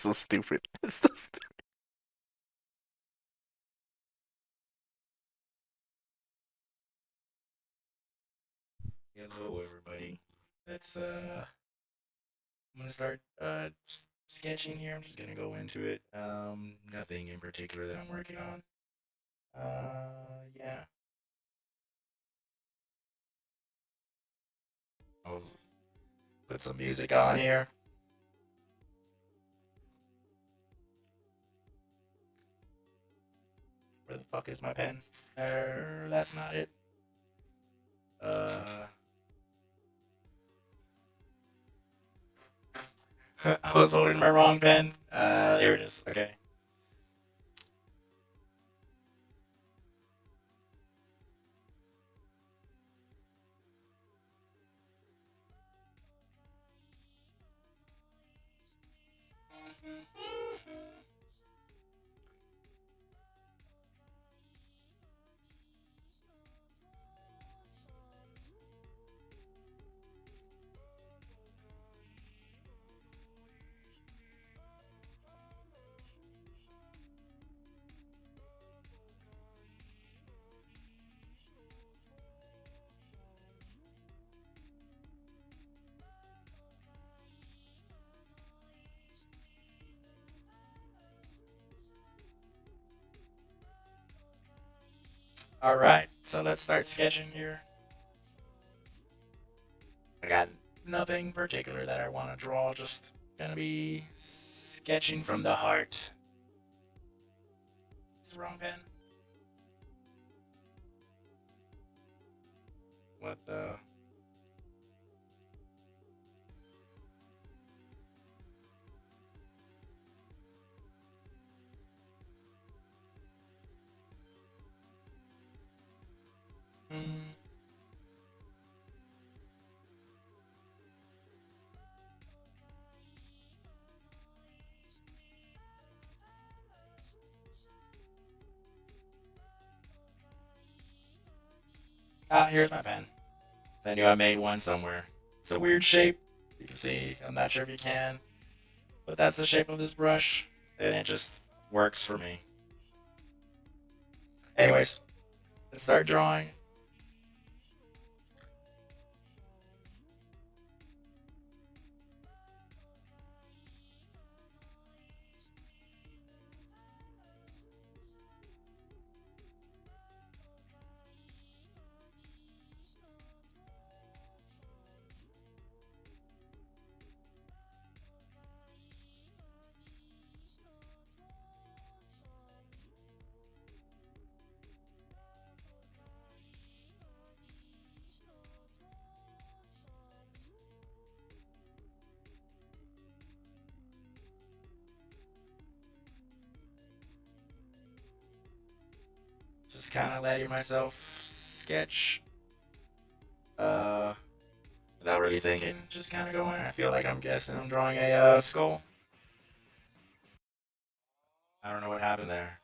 It's so stupid. It's so stupid. Hello, everybody. Let's I'm gonna start sketching here. I'm just gonna go into it. Nothing in particular that I'm working on. Yeah. I'll put some music on here. Where the fuck is my pen? That's not it. Uh, I was holding my wrong pen. There it is. Okay. All right. So let's start sketching here. I got nothing particular that I want to draw. Just gonna be sketching from the heart. It's the wrong pen. What the? Hmm. Ah, here's my pen. I knew I made one somewhere. It's a weird shape. You can see. I'm not sure if you can, but that's the shape of this brush, and it just works for me. Anyways, let's start drawing. Just kind of letting myself sketch, uh, without really thinking. Just kind of going. I feel like I'm guessing I'm drawing a skull. I don't know what happened there.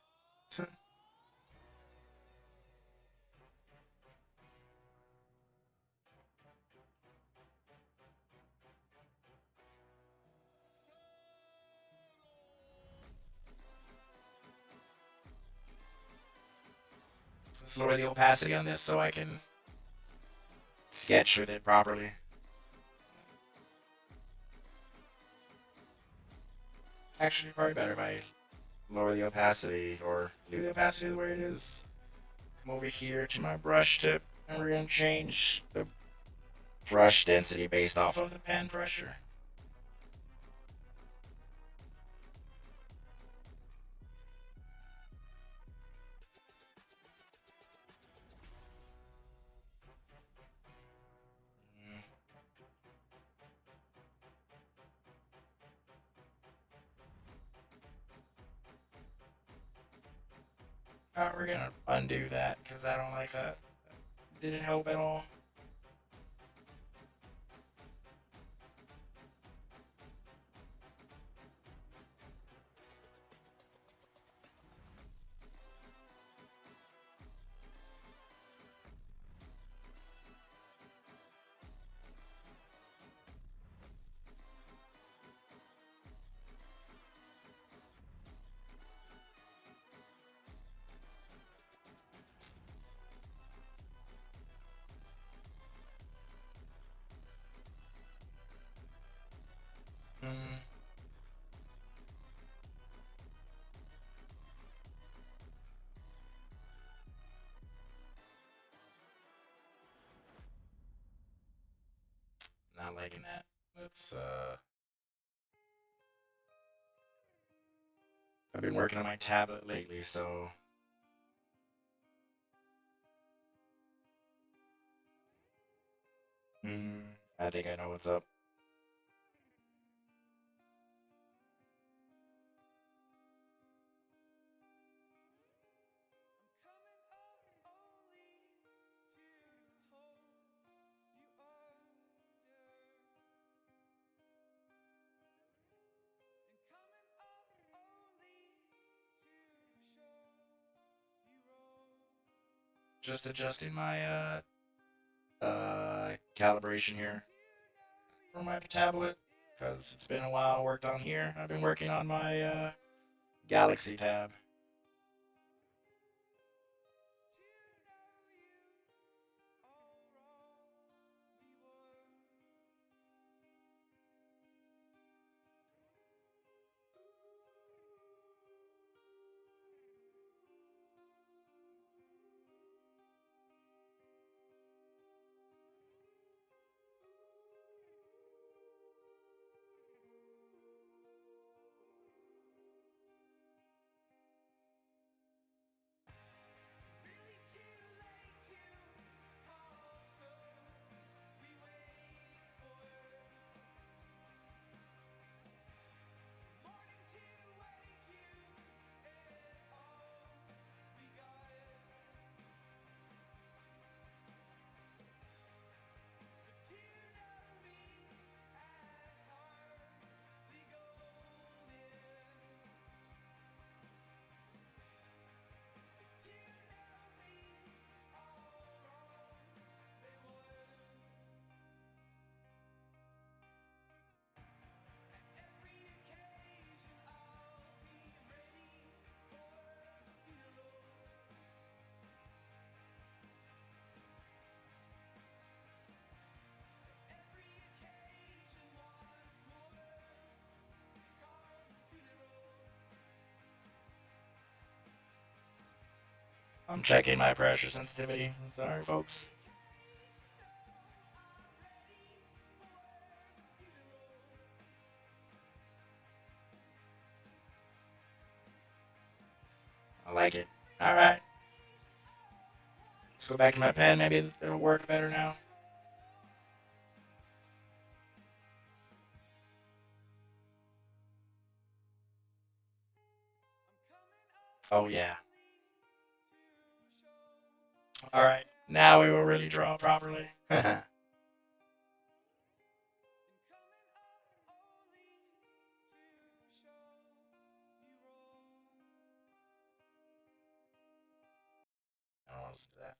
Let's lower the opacity on this so I can sketch with it properly. Actually, probably better if I lower the opacity or leave the opacity where it is. Come over here to my brush tip, and we're gonna change the brush density based off of the pen pressure. We're gonna undo that because I don't like that. Didn't help at all. liking that. Let's I've been working on my tablet lately, so I think I know what's up. Just adjusting my calibration here for my tablet because it's been a while I worked on here. I've been working on my Galaxy tab. I'm checking my pressure sensitivity. Sorry, folks. I like it. Alright. Let's go back to my pen. Maybe it'll work better now. Oh, yeah. Alright. Now we will really draw properly. I don't want to do that.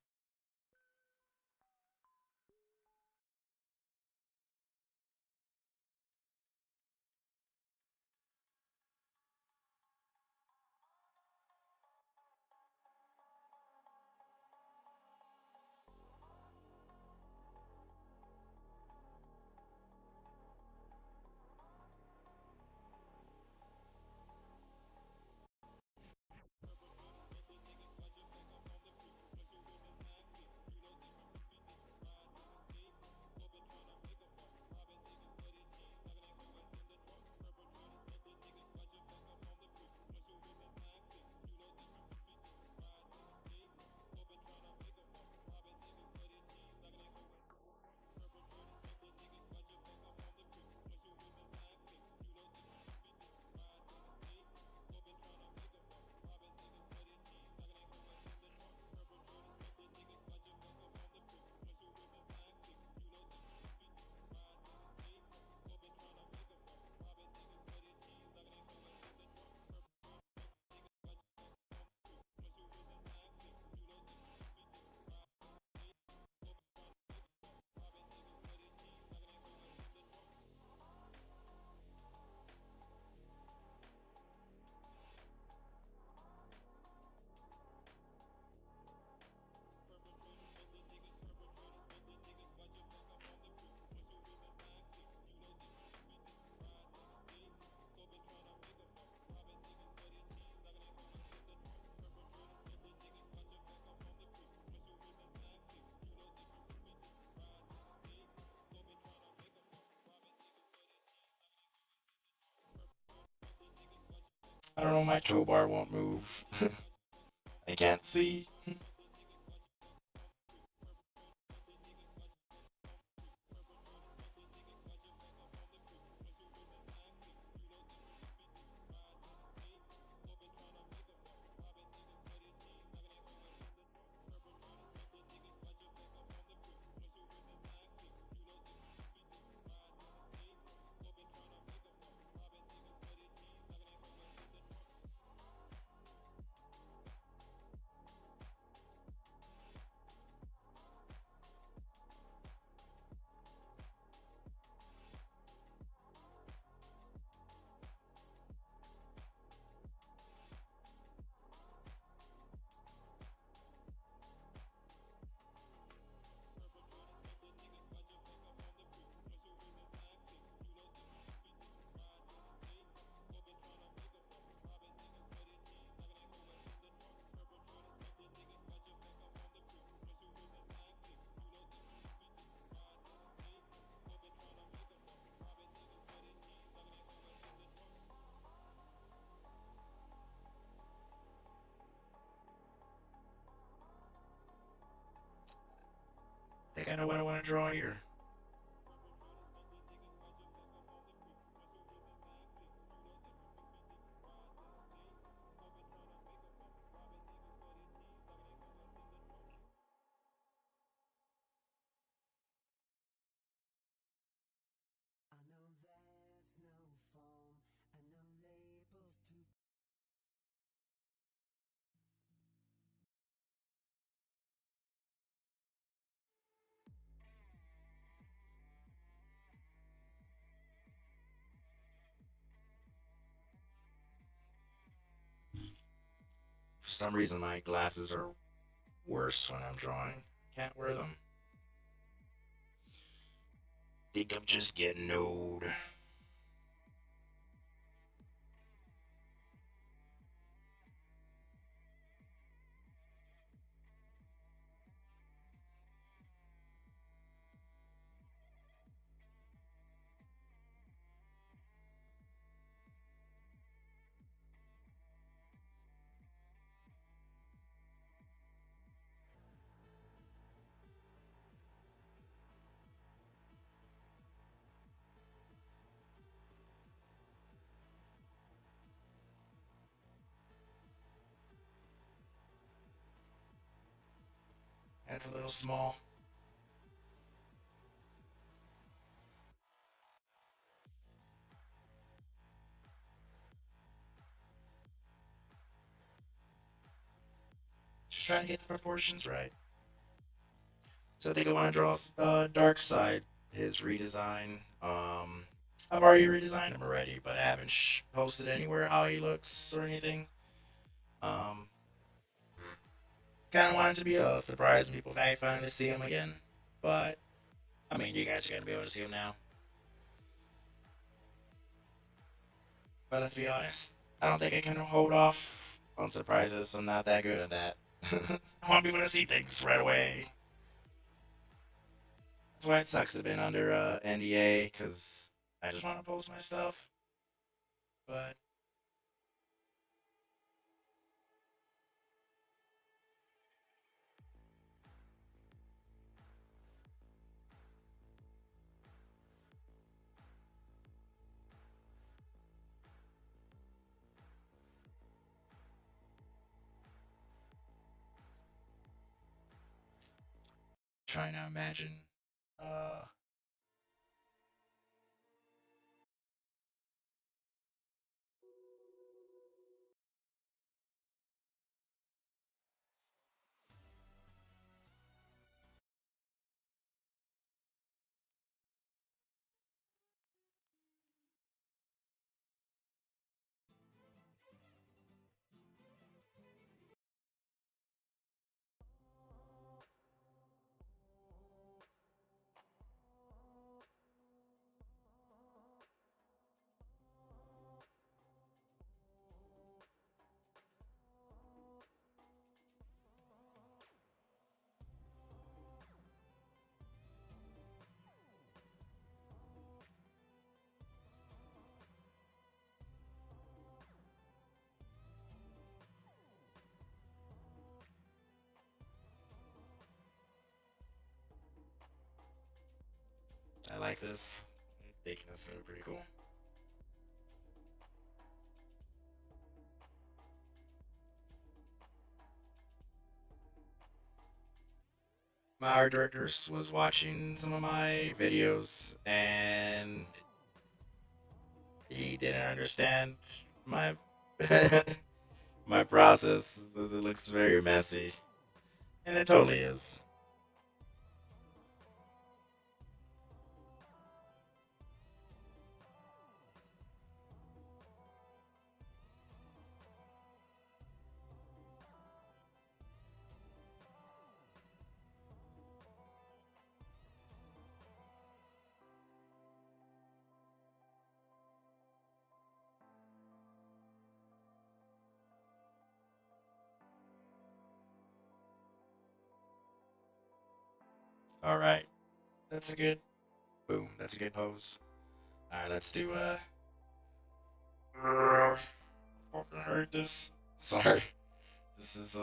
know my tow bar won't move. I can't see. I think I know what I want to draw here. For some reason, my glasses are worse when I'm drawing. Can't wear them. Think I'm just getting old. That's a little small. Just trying to get the proportions right. So I think I want to draw Darkseid, his redesign. I've already redesigned him already, but I haven't posted anywhere how he looks or anything. Um, Kind of wanted to be a surprise when people finally see him again, but I mean, you guys are gonna be able to see him now. But let's be honest, I don't think I can hold off on surprises. I'm not that good at that. I want people to see things right away. That's why it sucks to have been under NDA, because I just want to post my stuff. But trying to imagine. Uh, like this. I'm thinking this is gonna be pretty cool. My art director was watching some of my videos and he didn't understand my my process. It looks very messy, and it totally is. All right, that's a good boom. That's a good pose. All right, let's do fucking heard this. Sorry, this is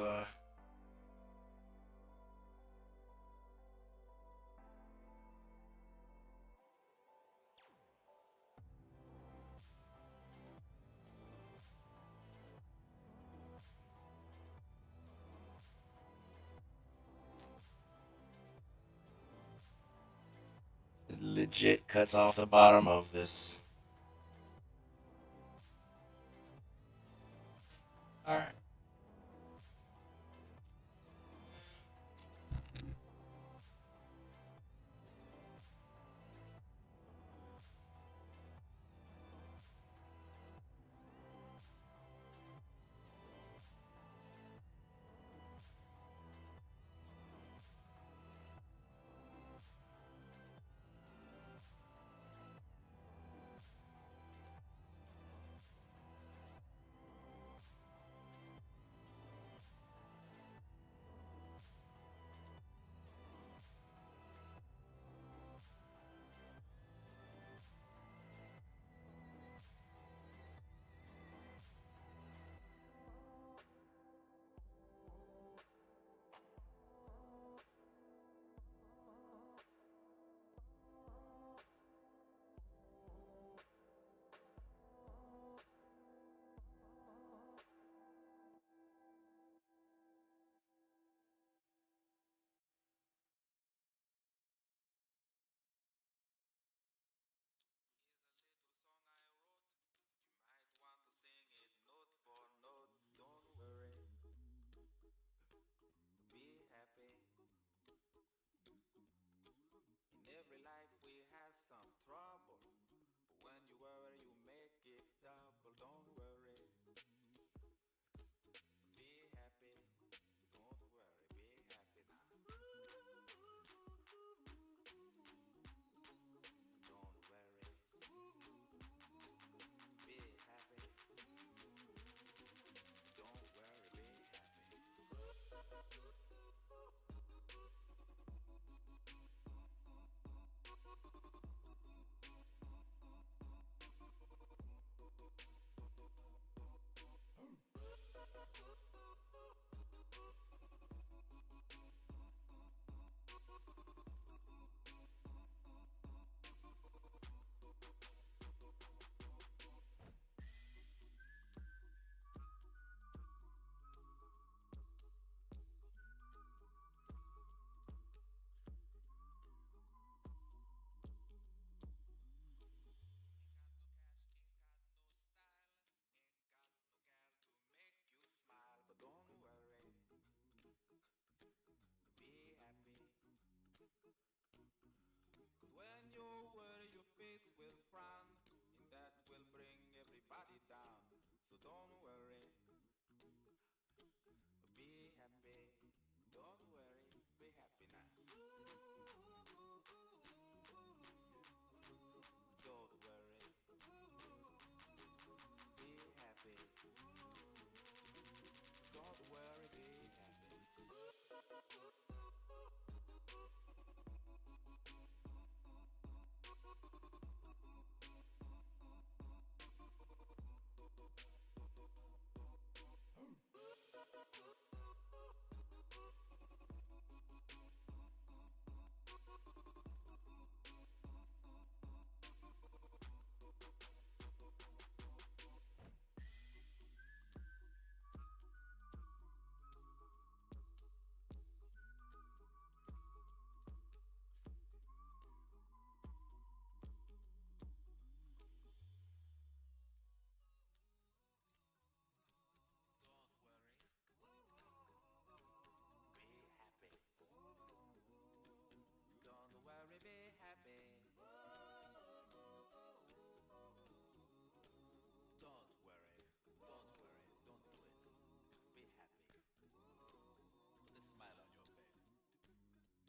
it legit cuts off the bottom of this. All right.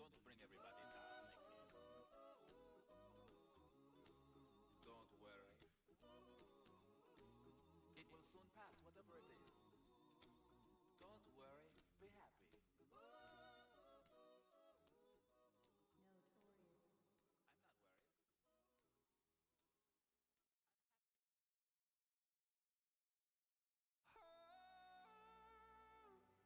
going to bring everybody down like this. Don't worry. It will soon pass, whatever it is. Don't worry, be happy. Notorious. I'm not worried.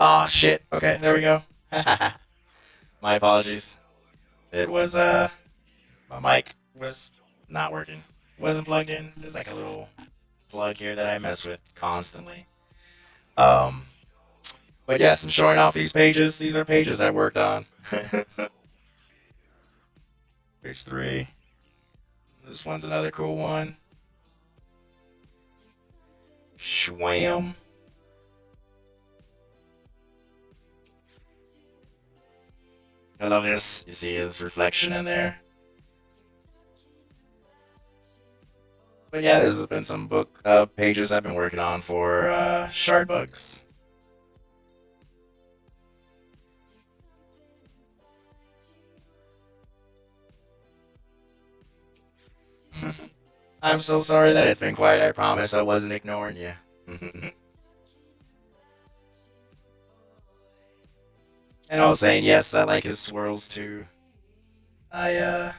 Oh shit. Okay, there we go. My apologies. It was my mic was not working. Wasn't plugged in. There's like a little plug here that I mess with constantly. Um but yes, I'm showing off these pages. These are pages I worked on. Page 3. This one's another cool one. Schwam. I love this. You see his reflection in there. But yeah, this has been some book pages I've been working on for shard bugs. I'm so sorry that it's been quiet. I promise I wasn't ignoring you. And I was saying yes, I like his swirls too. I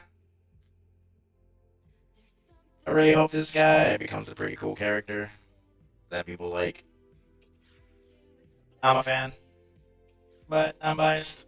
I really hope this guy becomes a pretty cool character that people like. I'm a fan, but I'm biased.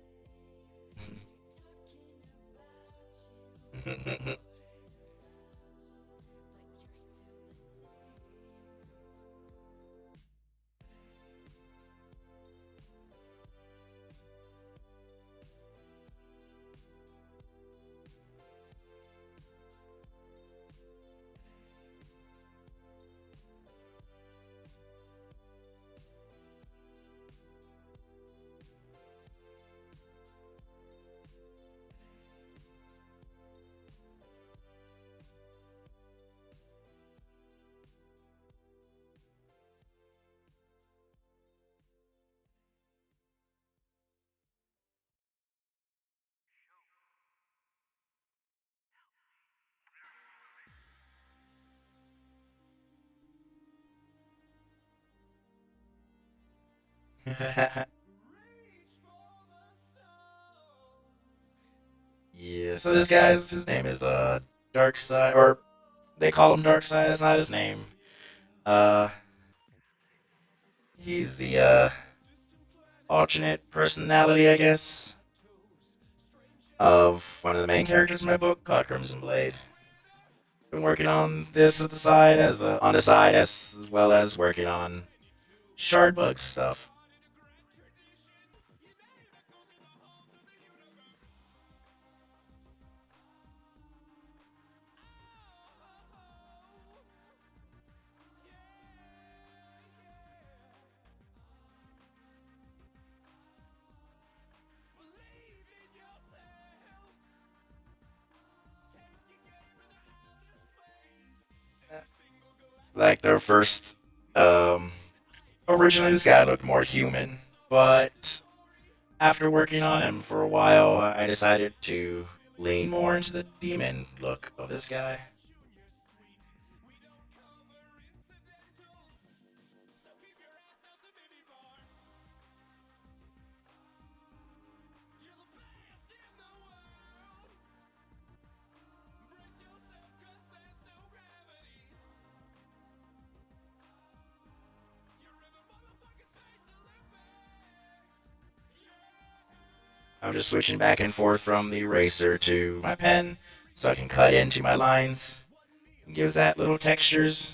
Yeah, so this guy's his name is Darkseid, or they call him Darkseid. That's not his name. Uh, he's the alternate personality, I guess, of one of the main characters in my book called Crimson Blade. Been working on this at the side on the side as well as working on Shardbug stuff. Like their first, originally this guy looked more human, but after working on him for a while, I decided to lean more into the demon look of this guy. I'm just switching back and forth from the eraser to my pen so I can cut into my lines. It gives that little textures.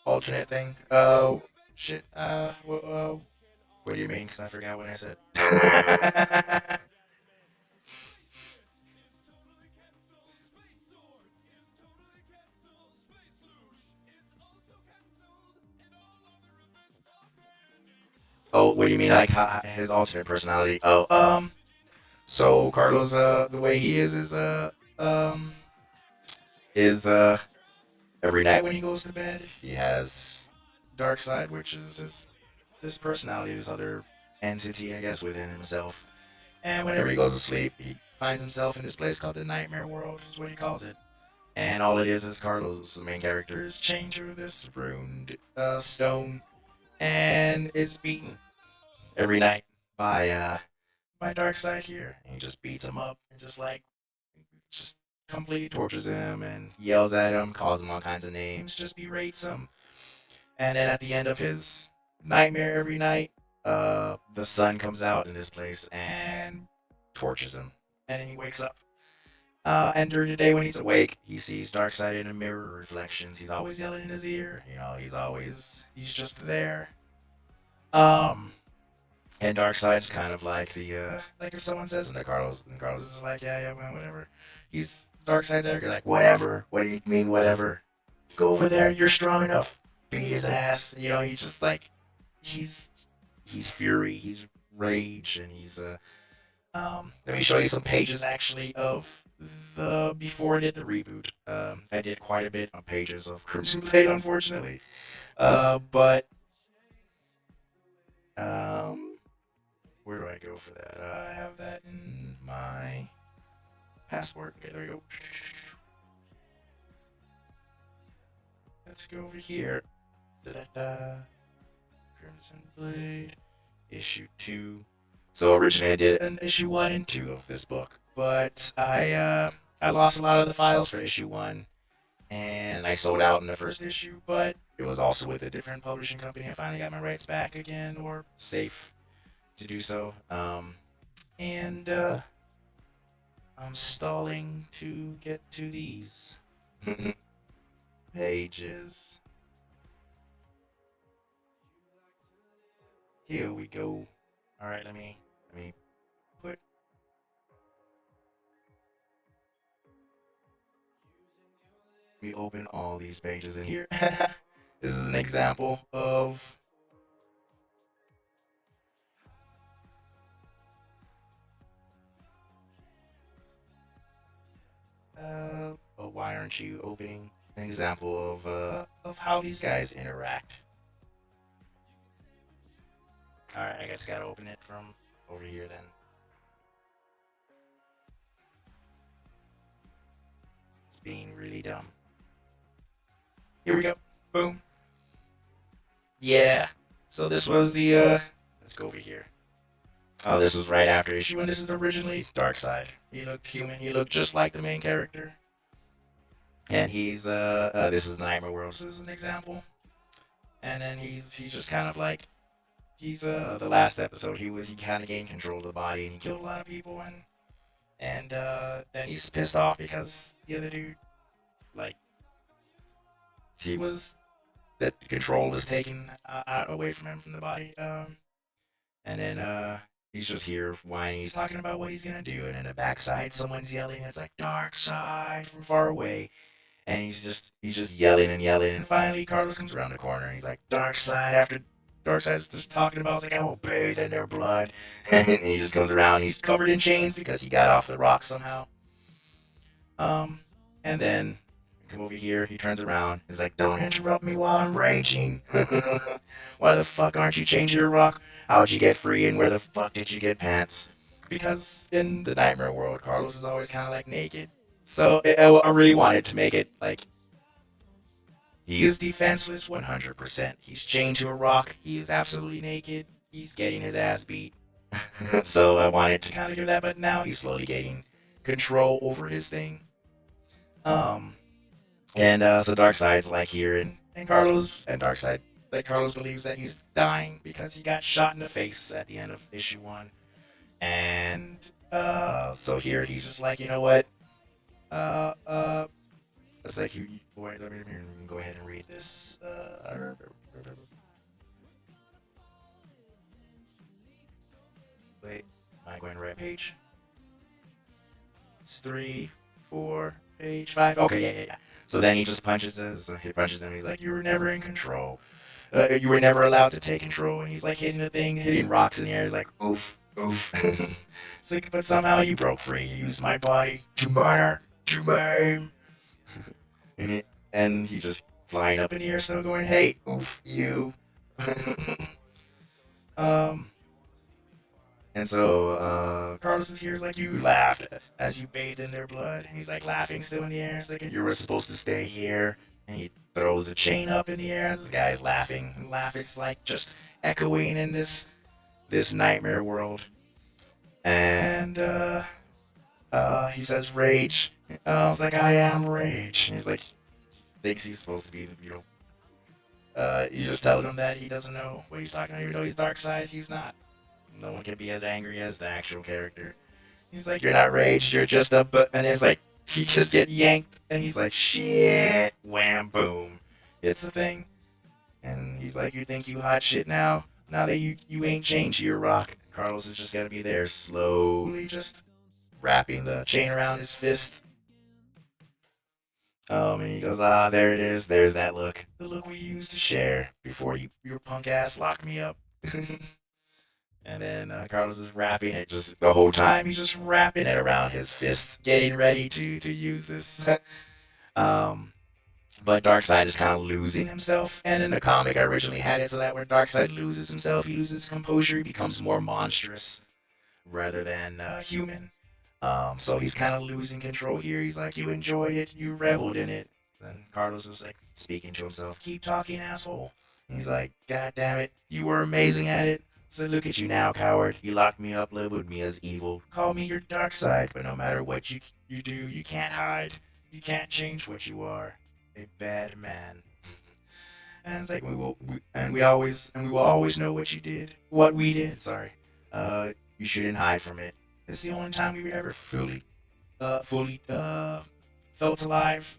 Alternate thing. Oh, shit. What do you mean? Because I forgot what I said. Oh, what do you mean? Like his alternate personality? Oh, so Carlos, the way he um, is every night when he goes to bed, he has dark side, which is this personality, this other entity, I guess, within himself. And whenever he goes to sleep, he finds himself in this place called the Nightmare World, is what he calls it. And all it is Carlos, the main character, is chained to this ruined stone and is beaten every night by by Darkseid here, and he just beats him up and just completely tortures him and yells at him, calls him all kinds of names, just berates him. And then at the end of his nightmare every night, the sun comes out in this place and torches him, and then he wakes up. And during the day when he's awake, he sees Darkseid in the mirror reflections. He's always yelling in his ear. He's just there. Um, and Darkseid's kind of like like if someone says something to Carlos, and Carlos is just like, yeah, man, whatever. He's Darkseid's there, like, whatever. What do you mean, whatever? Go over there. You're strong enough. Beat his ass. He's just like, he's fury, he's rage, and he's let me show you some pages actually of the before I did the reboot. I did quite a bit on pages of Crimson Blade, unfortunately. But where do I go for that? I have that in my passport. Okay, there we go. Let's go over here. Da-da-da. Crimson Blade, issue 2. So originally I did an issue 1 and 2 of this book, but I lost a lot of the files for issue 1, and I sold out in the first issue, but it was also with a different publishing company. I finally got my rights back again, or safe to do so. And I'm stalling to get to these pages. Here we go. All right, let me put. We open all these pages in here. This is an example of why aren't you opening an example of how these guys interact? All right, I guess I gotta open it from over here then. It's being really dumb. Here we go. Boom. Yeah. So this was the let's go over here. Oh, this was right after issue 1. This is originally Darkseid. He looked human. He looked just like the main character. And he's this is Nightmare World. So this is an example. And then he's just kind of like he's the last episode he kind of gained control of the body and he killed a lot of people and then he's pissed off because the other dude that control was taken out away from him from the body and then he's just here whining. He's talking about what he's gonna do, and in the backside someone's yelling. It's like Darkseid from far away, and he's just yelling and yelling, and finally Carlos comes around the corner and he's like, Darkseid. After Darkseid's just talking about, it's like, I will bathe in their blood. And he just comes around, he's covered in chains because he got off the rock somehow. And then come over here, he turns around, he's like, don't interrupt me while I'm raging. Why the fuck aren't you changing your rock? How'd you get free, and where the fuck did you get pants? Because in the Nightmare World, Carlos is always kind of like naked. So I really wanted to make it like he is defenseless 100%. He's chained to a rock. He is absolutely naked. He's getting his ass beat. So I wanted to kind of give that, but now he's slowly gaining control over his thing. And so Darkseid's like here, and Carlos and Darkseid, like Carlos believes that he's dying because he got shot in the face at the end of issue 1. And so here he's just like, you know what? It's like wait, let me go ahead and read this. Wait, am I going to the right page? It's 3, 4, page 5. Okay, yeah. So then he just punches him. He's like, you were never in control. You were never allowed to take control. And he's like hitting rocks in the air. He's like, oof. It's like, but somehow you broke free. You used my body to murder, to maim. And he's just flying up in the air, still going, hey, oof, you. And so Carlos is here, is like, you laughed as you bathed in their blood. And he's like laughing still in the air. It's like, you were supposed to stay here. And he throws a chain up in the air as this guy's laughing. And it's like just echoing in this nightmare world. And he says rage. I was like, I am rage. And he's like, thinks he's supposed to be the you just tell him that he doesn't know what he's talking about, even though he's dark side, he's not. No one can be as angry as the actual character. He's like, you're not rage, you're just a and it's like he just get yanked and he's like, shit, wham boom. It's the thing. And he's like, you think you hot shit now? Now that you ain't changed, you're rock. Carlos is just gonna be there slowly just wrapping the chain around his fist. And he goes, there it is. There's that look. The look we used to share before your punk ass locked me up. And then Carlos is wrapping it just the whole time. He's just wrapping it around his fist, getting ready to use this. But Darkseid is kind of losing himself. And in the comic, I originally had it so that when Darkseid loses himself, he loses composure, he becomes more monstrous rather than human. So he's kind of losing control here. He's like, you enjoyed it, you reveled in it. Then Carlos is like speaking to himself, keep talking, asshole. And he's like, God damn it, you were amazing at it. So look at you now, coward. You locked me up, labeled me as evil. Call me your dark side, but no matter what you do, you can't hide. You can't change what you are. A bad man. And it's like we will always know what you did. What we did, sorry. You shouldn't hide from it. It's the only time we've ever fully felt alive.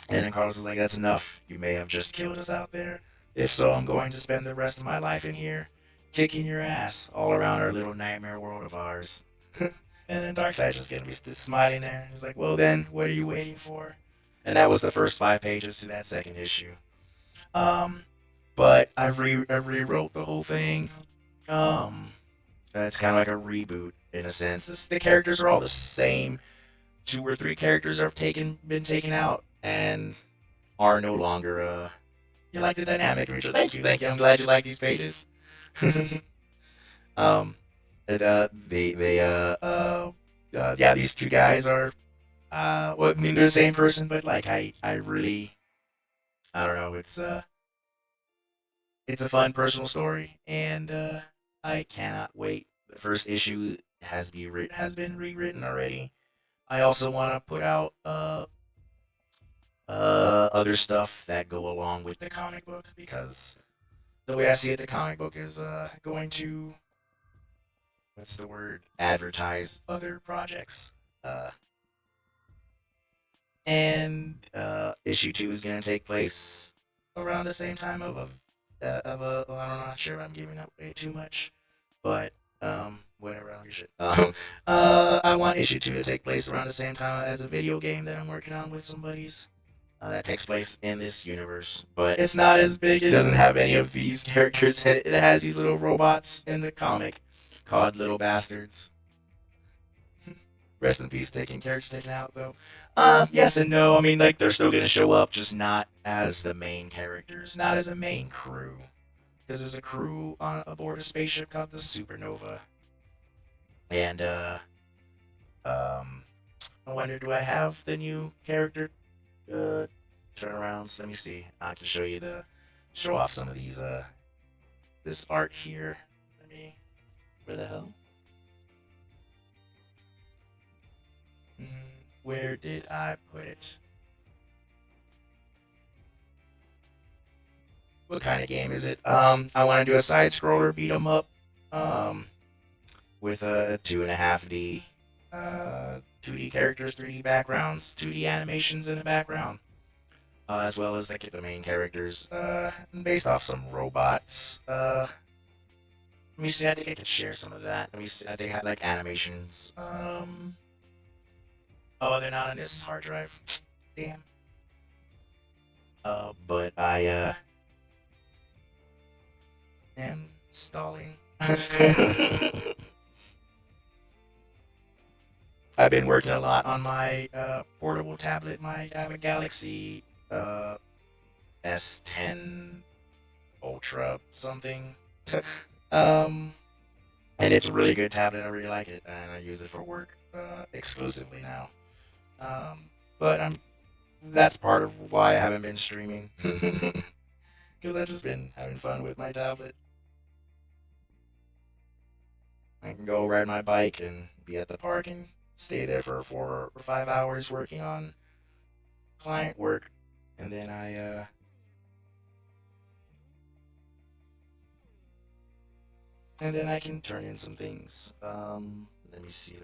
And then Carlos was like, that's enough. You may have just killed us out there. If so, I'm going to spend the rest of my life in here, kicking your ass all around our little nightmare world of ours. And then Darkseid's just gonna be smiling there. He's like, well then, what are you waiting for? And that was the first 5 pages to that second issue. But I rewrote the whole thing. It's kind of like a reboot in a sense. The characters are all the same. 2 or 3 characters have been taken out and are no longer. You like the dynamic, Richard? Thank you. I'm glad you like these pages. These 2 guys are. Well, I mean, they're the same person, but like I don't know. It's a fun personal story, and I cannot wait. The first issue has been rewritten already. I also want to put out other stuff that go along with the comic book because the way I see it, the comic book is going to advertise other projects. And issue 2 is going to take place around the same time of I'm not sure if I'm giving up way too much, but whatever, I don't give a shit. I want issue 2 to take place around the same time as a video game that I'm working on with some buddies. That takes place in this universe, but it's not as big. It doesn't have any of these characters in it. It has these little robots in the comic called Little Bastards. Rest in peace, characters taken out though. Yes and no. I mean, like they're still gonna show up, just not as the main characters, not as a main crew. Because there's a crew aboard a spaceship called the Supernova. And I wonder, do I have the new character turnarounds? Let me see. I can show off some of these this art here. Where the hell? Where did I put it? What kind of game is it? I want to do a side scroller beat 'em up, with a 2.5D, 2D characters, 3D backgrounds, 2D animations in the background, as well as like the main characters, based off some robots. Let me see. I think I could share some of that. Let me see. I think I had like animations. Oh, they're not on this hard drive. Damn. But I am stalling. I've been working a lot on my portable tablet. I have a Galaxy S10 Ultra something. And it's a really good tablet. I really like it, and I use it for work exclusively now. But that's part of why I haven't been streaming, because I've just been having fun with my tablet. I can go ride my bike and be at the park and stay there for 4 or 5 hours working on client work, and then I can turn in some things. Let me see.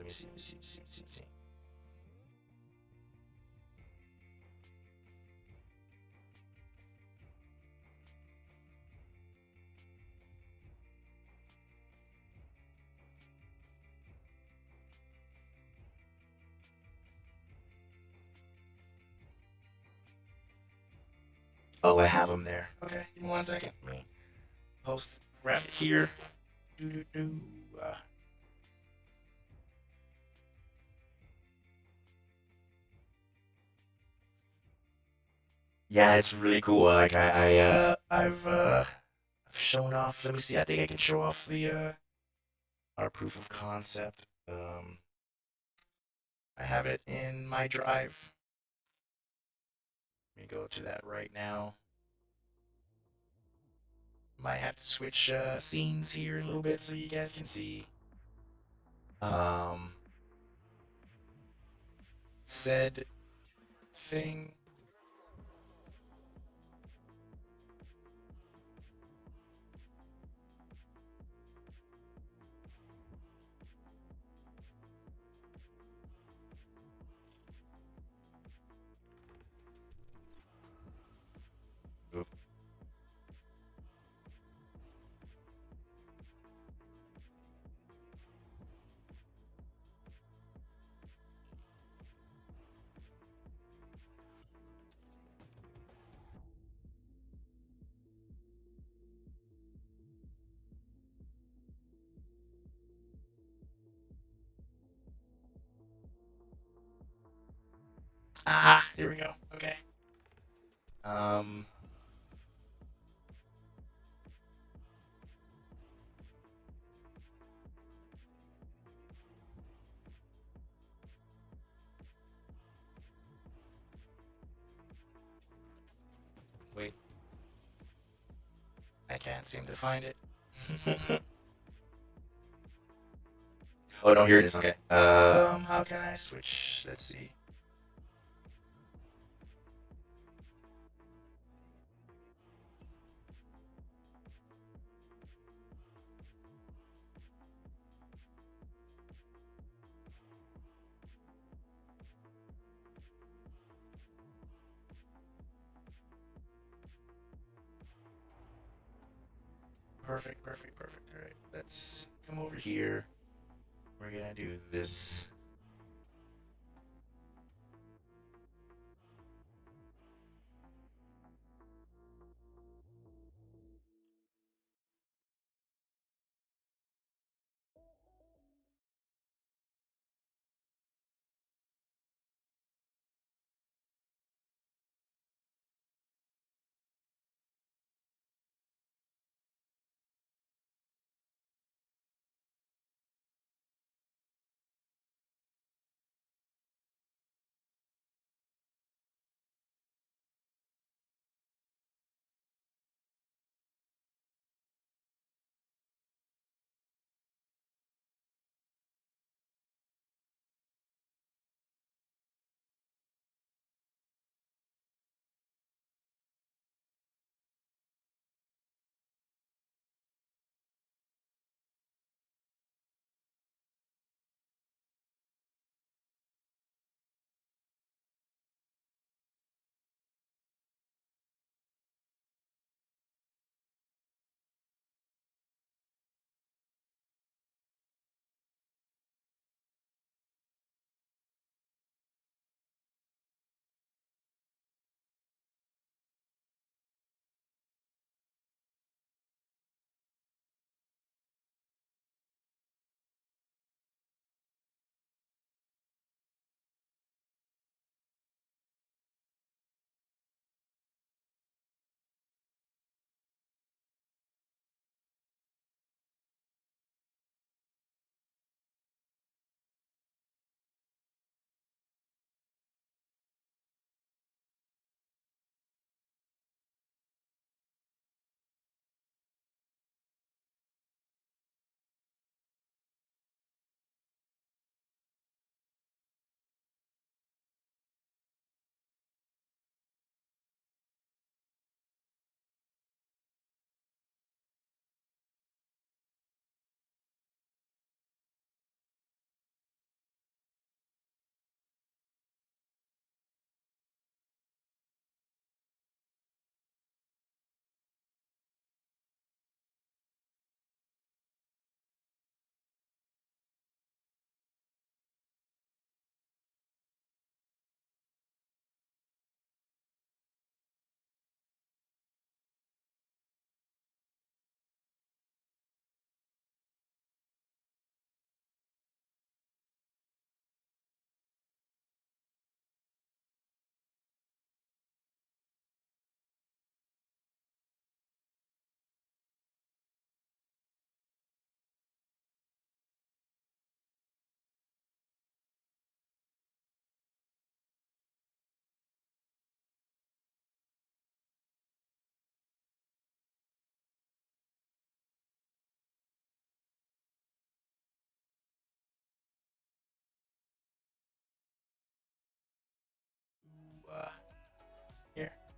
Oh, I have them there. Okay, give me 1 second. Let me post, grab it here. Do do do. Yeah, it's really cool. Like I've shown off. Let me see. I think I can show off the our proof of concept. I have it in my drive. Let me go to that right now. Might have to switch scenes here a little bit so you guys can see. Um, said thing. Oop. Ah, here we go. Okay. Um, wait. I can't seem to find it. Oh no, here it is. Okay. How can I switch? Let's see. Perfect. All right. Let's come over here. We're gonna do this.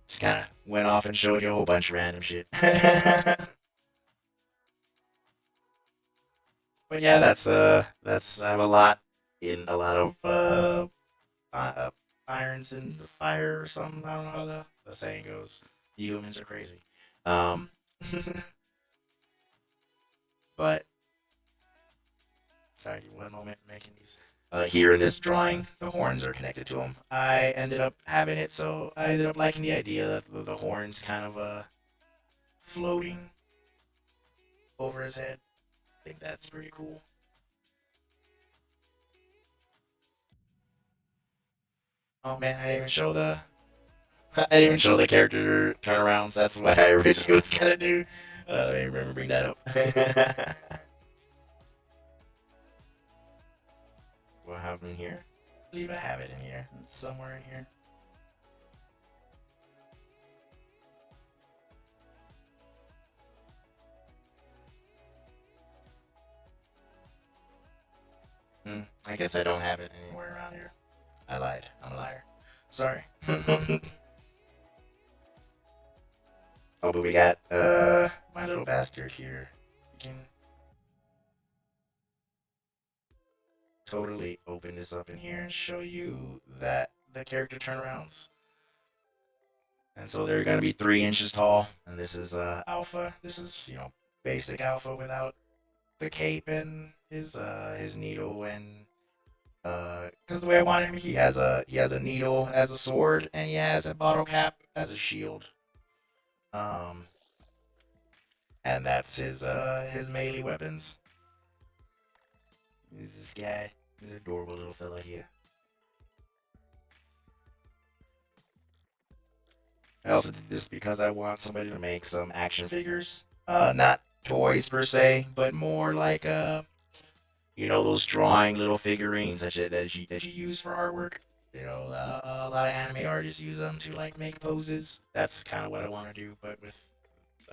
Just kind of went off and showed you a whole bunch of random shit. But yeah, that's I have a lot of uh irons in the fire or something. I don't know how the saying goes. Humans are crazy. Um, but sorry, one moment making these. Here in this drawing, the horns are connected to him. I ended up having it, so I ended up liking the idea that the horns kind of floating over his head. I think that's pretty cool. Oh man, I didn't even show the I didn't even show the character turnarounds. That's what I originally was gonna do. Let me remember bring that up. What happened in here? I believe I have it in here. It's somewhere in here. I guess I don't have it anywhere around here. I lied. I'm a liar. Sorry. Oh, but we got my little bastard here. We can totally open this up in here and show you that the character turnarounds. And so they're gonna be 3 inches tall, and this is alpha. This is basic alpha without the cape and his needle and because the way I want him, he has a needle as a sword and he has a bottle cap as a shield. Um, and that's his melee weapons. Is this guy? He's an adorable little fella here. I also did this because I want somebody to make some action figures. Not toys per se, but more like those drawing little figurines that you use for artwork. A lot of anime artists use them to like make poses. That's kind of what I want to do, but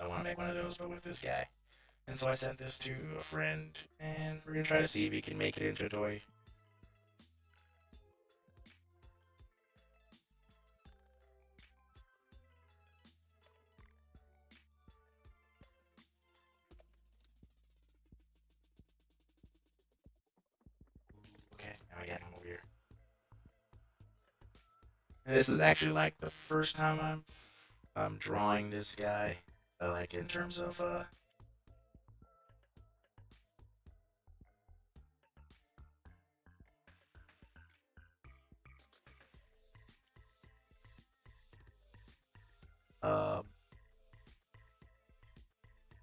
I want to make one of those, but with this guy. And so I sent this to a friend, and we're gonna try to see if he can make it into a toy. Okay, now I got him over here. And this is actually like the first time I'm drawing this guy, like in terms of uh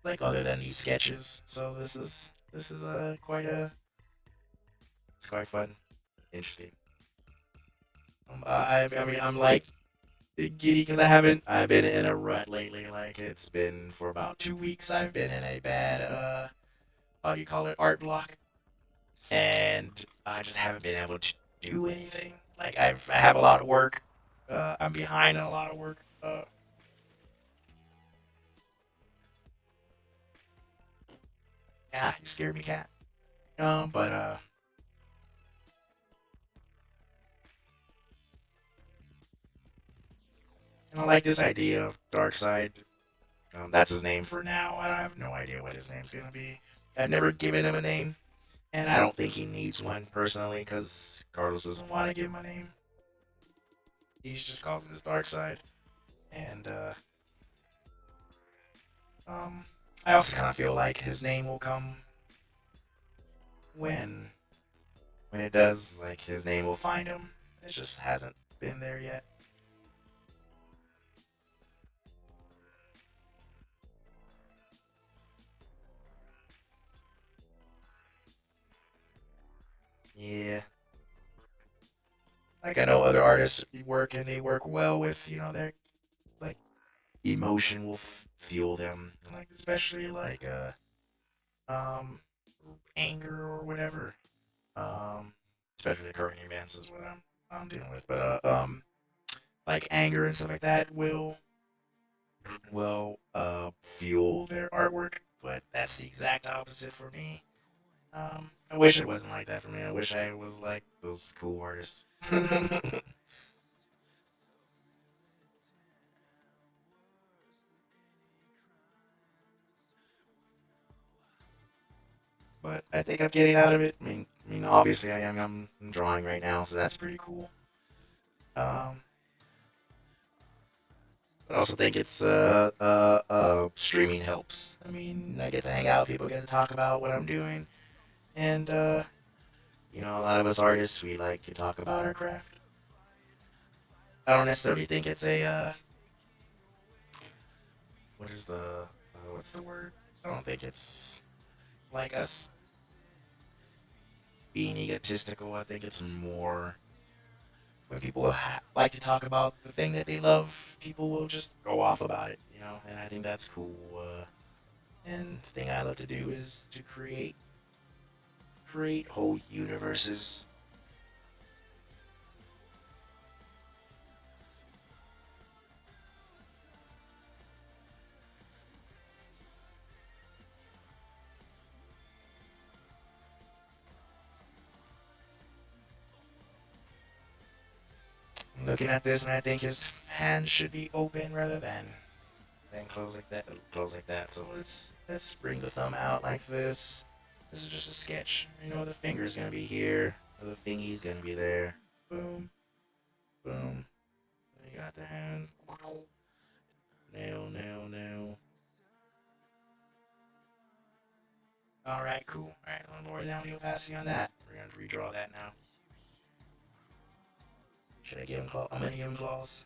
like other than these sketches. So this is it's quite fun, interesting. I mean I'm like giddy because I've been in a rut lately. Like it's been for about 2 weeks. I've been in a bad how do you call it, art block, and I just haven't been able to do anything. Like I have a lot of work. I'm behind on a lot of work. Yeah, you scared me, cat. But and I like this idea of Darkseid. That's his name for now. I have no idea what his name's gonna be. I've never given him a name, and I don't think he needs one personally, because Carlos doesn't want to give him a name. He just calls him his Darkseid, and I also kind of feel like his name will come when it does. Like his name will find him. It just hasn't been there yet. Yeah. Like I know other artists work and they work well with their like emotion will fuel them, like especially like um anger or whatever. Especially the current events is what I'm dealing with, but like anger and stuff like that will fuel their artwork, but that's the exact opposite for me. I wish it wasn't like that for me. I wish I was like those cool artists. but I think I'm getting out of it. Obviously I am. I'm drawing right now, so that's pretty cool. Um, but I also think it's streaming helps. I mean, I get to hang out with people, get to talk about what I'm doing, and a lot of us artists we like to talk about our craft. I don't necessarily think it's a what is the what's the word? I don't think it's like us being egotistical. I think it's more when people like to talk about the thing that they love, people will just go off about it, and I think that's cool. And the thing I love to do is to create whole universes. I'm looking at this and I think his hand should be open rather than close like that. Close like that. So let's bring the thumb out like this. This is just a sketch. The finger's gonna be here. The thingy's gonna be there. Boom, boom. You got the hand. Nail, nail, nail. Alright, cool. Alright, a little more down the opacity on that. We're gonna redraw that now. Should I give him claws? I'm gonna give him claws.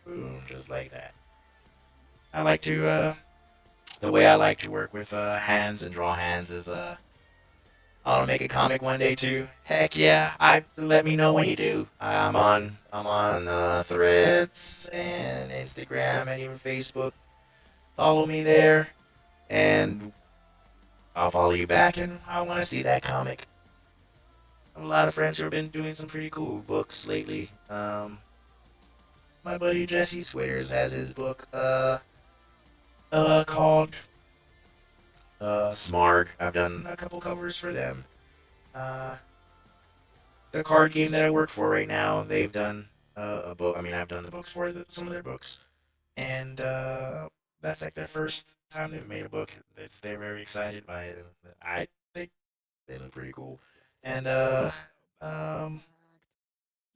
Boom, just like that. I like to, the way I like to work with hands and draw hands is I want to make a comic one day too. Heck yeah! Let me know when you do. I'm on Threads and Instagram and even Facebook. Follow me there, and I'll follow you back. And I want to see that comic. I have a lot of friends who have been doing some pretty cool books lately. My buddy Jesse Switters has his book called Smarg. I've done a couple covers for them. Uh, the card game that I work for right now, they've done a book. I mean, I've done the books for some of their books, and that's like their first time they've made a book. They're very excited by it. I think they look pretty cool. And um,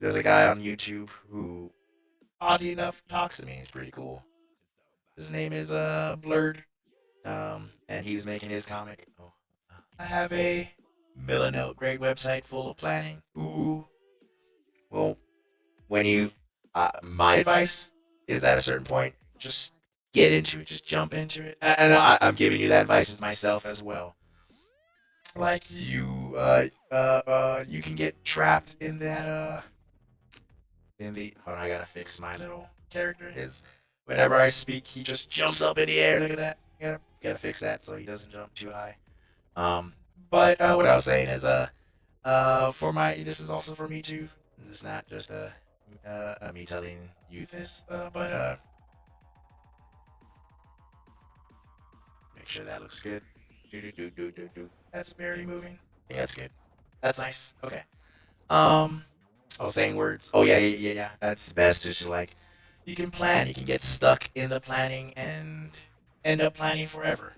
there's a guy on YouTube who, oddly enough, talks to me. It's pretty cool. His name is Blurred, and he's making his comic. Oh, I have a Milanote, great website full of planning. Ooh. Well, when you, my advice is at a certain point, just get into it, just jump into it. And I'm giving you that advice as myself as well. Like you can get trapped in that, hold on, I gotta fix my little character. Whenever I speak, he just jumps up in the air. Look at that. Gotta fix that so he doesn't jump too high. But what I was saying is, this is also for me too. It's not just me telling you this, but make sure that looks good. Do. That's barely moving. Yeah, that's good. That's nice. Okay. I was saying words. Oh yeah. That's best. Just like you can plan, you can get stuck in the planning and end up planning forever.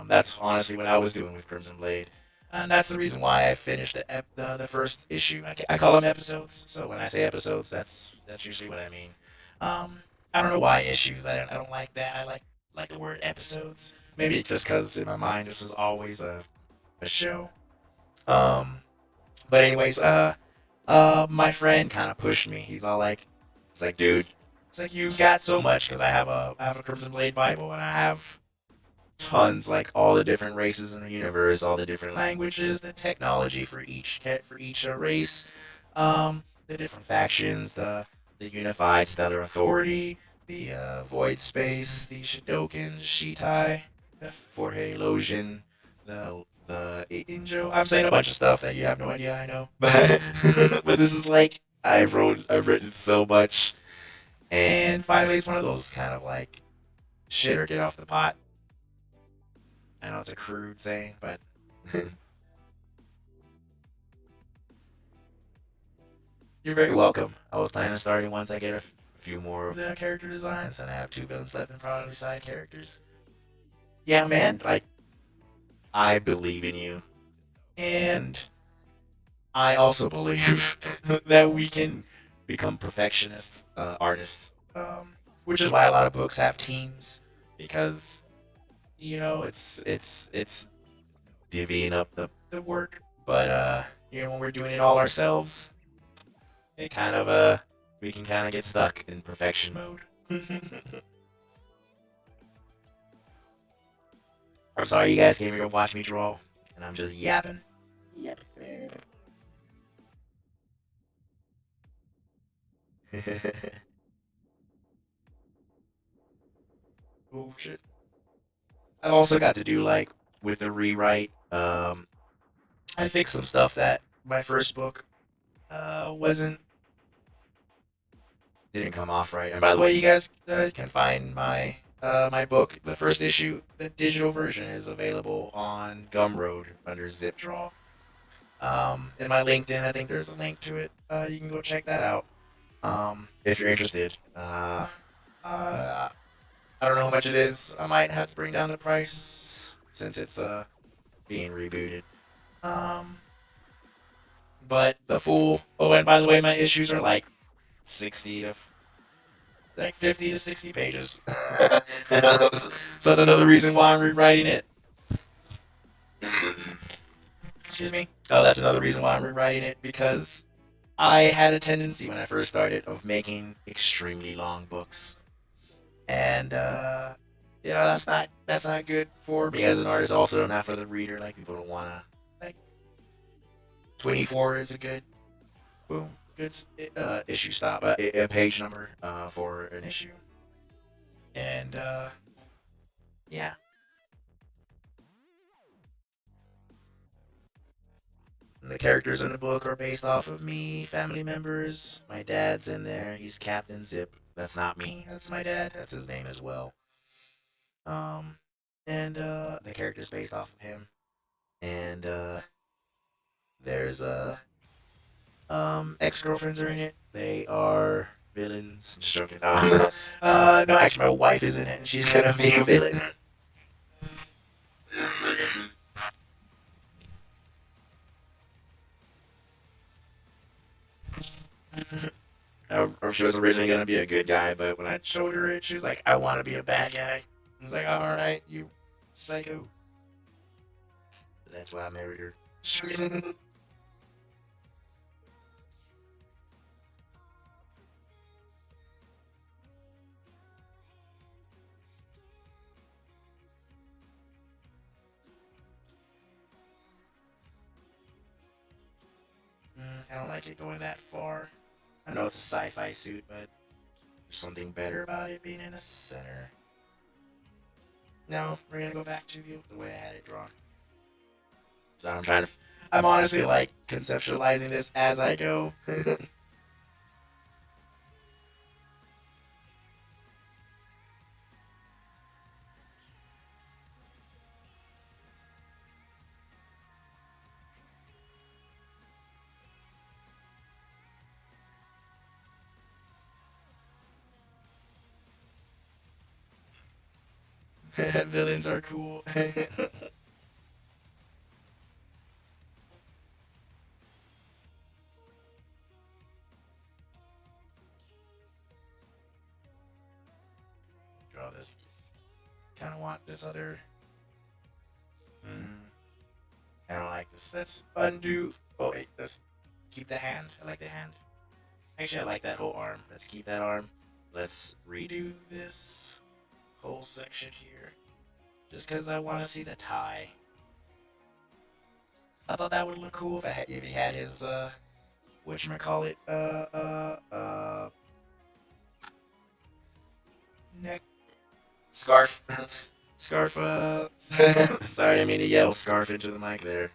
That's honestly what I was doing with Crimson Blade. And that's the reason why I finished the first issue. I call them episodes. So when I say episodes, that's usually what I mean. I don't know why issues. I don't like that. I like the word episodes. Maybe just because in my mind this was always a show. But anyways, my friend kind of pushed me. It's like, dude, it's like you've got so much because I have a Crimson Blade Bible and I have tons, like all the different races in the universe, all the different languages, the technology for each race, the different factions, the Unified Stellar Authority, the Void Space, the Shidoken, Shitai, the Forhe Losian, the the Injo. I'm saying a bunch of stuff that you have no idea. I know, but this is like I've written so much, and finally it's one of those kind of like shit or get off the pot. I know it's a crude saying, but you're very welcome. I was planning on starting once I get a few more of the character designs, and I have 2 villains left and probably side characters. Yeah, man, like I believe in you, and I also believe that we can become perfectionists, artists, which is why a lot of books have teams because it's divvying up the work, but when we're doing it all ourselves, it kind of we can kind of get stuck in perfection mode. I'm sorry you guys came here to watch me draw, and I'm just yapping. Yep. Oh shit. I've also got to do like with the rewrite. I fixed some stuff that my first book wasn't didn't come off right. And by the way, you guys can find my book, the first issue, the digital version is available on Gumroad under ZipDraw. In my LinkedIn, I think there's a link to it. You can go check that out. If you're interested. I don't know how much it is. I might have to bring down the price since it's being rebooted. Um, but the full. Oh, and by the way, my issues are like 60 to like 50 to 60 pages. So that's another reason why I'm rewriting it. Excuse me. Oh, that's another reason why I'm rewriting it because I had a tendency when I first started of making extremely long books, and that's not good for me as an artist. Also, not for the reader. Like people don't wanna like 24 is a good boom good issue stop a page number for an issue, and yeah. And the characters in the book are based off of me, family members. My dad's in there. He's Captain Zip. That's not me. That's my dad. That's his name as well. Um, and the character's based off of him. And there's ex girlfriends are in it. They are villains. Just joking. No, actually, my wife is in it, and she's gonna be a villain. Or she was originally gonna be a good guy, but when I showed her it, she was like, "I want to be a bad guy." I was like, "All right, you psycho." That's why I married her. I don't like it going that far. I know it's a sci-fi suit, but there's something better about it being in the center. No, we're gonna go back to the way I had it drawn. So I'm trying to. I'm honestly like conceptualizing this as I go. Villains are cool. Draw this. Kind of want this other. Mm, I don't like this. Let's undo. Oh wait, let's keep the hand. I like the hand. Actually, I like that whole arm. Let's keep that arm. Let's redo this whole section here. Just because I want to see the tie. I thought that would look cool if he had his whatchamacallit neck scarf. Scarf, sorry, I didn't mean to yell scarf into the mic there.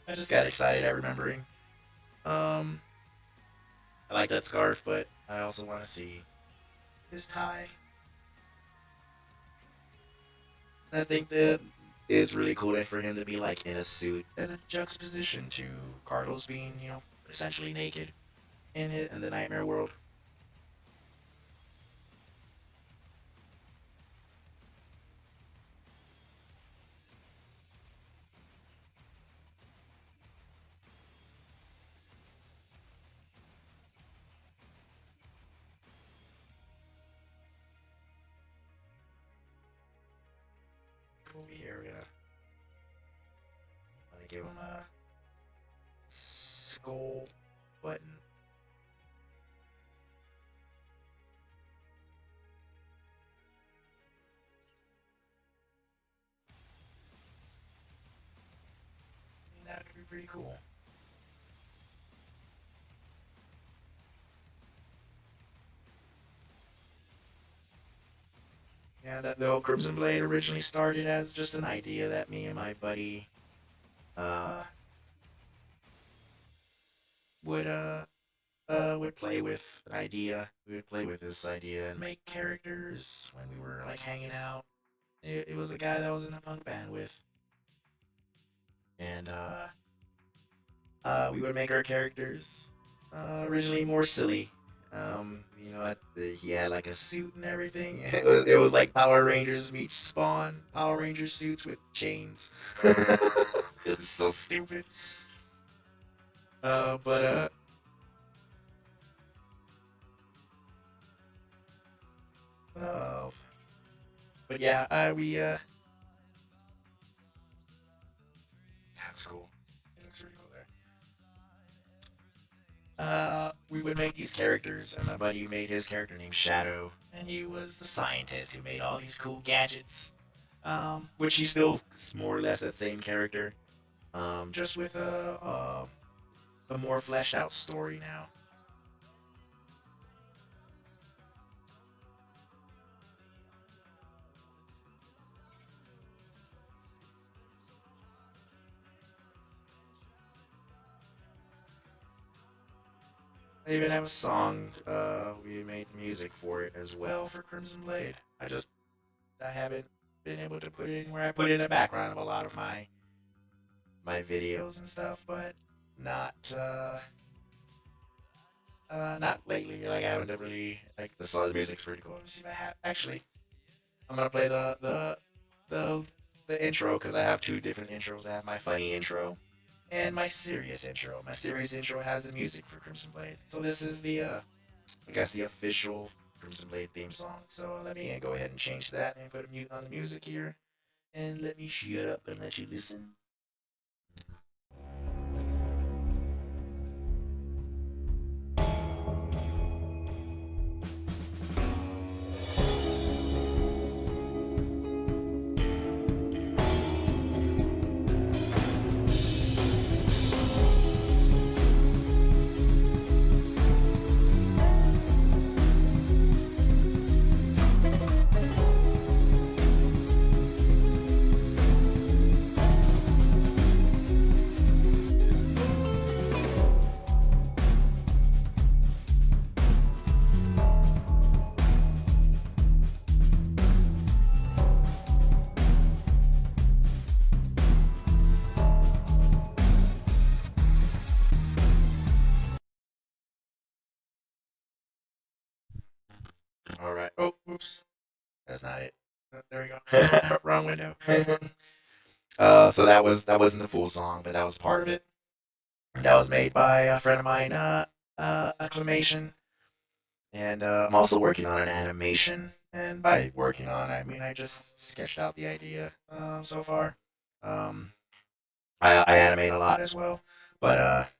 I just got excited at remembering. Um, I like that scarf, but I also want to see his tie. I think that it's really cool for him to be like in a suit as a juxtaposition to Carlos being, essentially naked in the nightmare world. Come over here, gonna give him a skull button. I think that could be pretty cool. Yeah, that the old Crimson Blade originally started as just an idea that me and my buddy uh would would play with an idea. We would play with this idea and make characters when we were like hanging out. It was a guy that I was in a punk band with, and we would make our characters originally more silly. He had like a suit and everything. It was like Power Rangers meets Spawn. Power Ranger suits with chains. It's so stupid. But uh, but yeah, that's cool. It looks really cool there. We would make these characters, and my buddy made his character named Shadow, and he was the scientist who made all these cool gadgets. Which he still is more or less that same character, just with a more fleshed out story now. I even have a song. We made music for it as well for Crimson Blade. I haven't been able to put it anywhere. I put it in the background of a lot of my videos and stuff, but not not lately. Like I haven't really like the song. The music's pretty cool. Let me see if I have. Actually, I'm gonna play the the intro because I have two different intros. I have my funny intro and my serious intro. My serious intro has the music for Crimson Blade. So this is the I guess the official Crimson Blade theme song. So let me go ahead and change that and put a mute on the music here. And let me shut up and let you listen. All right. Oh, whoops. That's not it. There we go. Wrong window. So that wasn't the full song, but that was part of it. That was made by a friend of mine, Acclamation, and I'm also working on an animation. And by working on, I mean I just sketched out the idea so far. Um, I animate a lot as well, but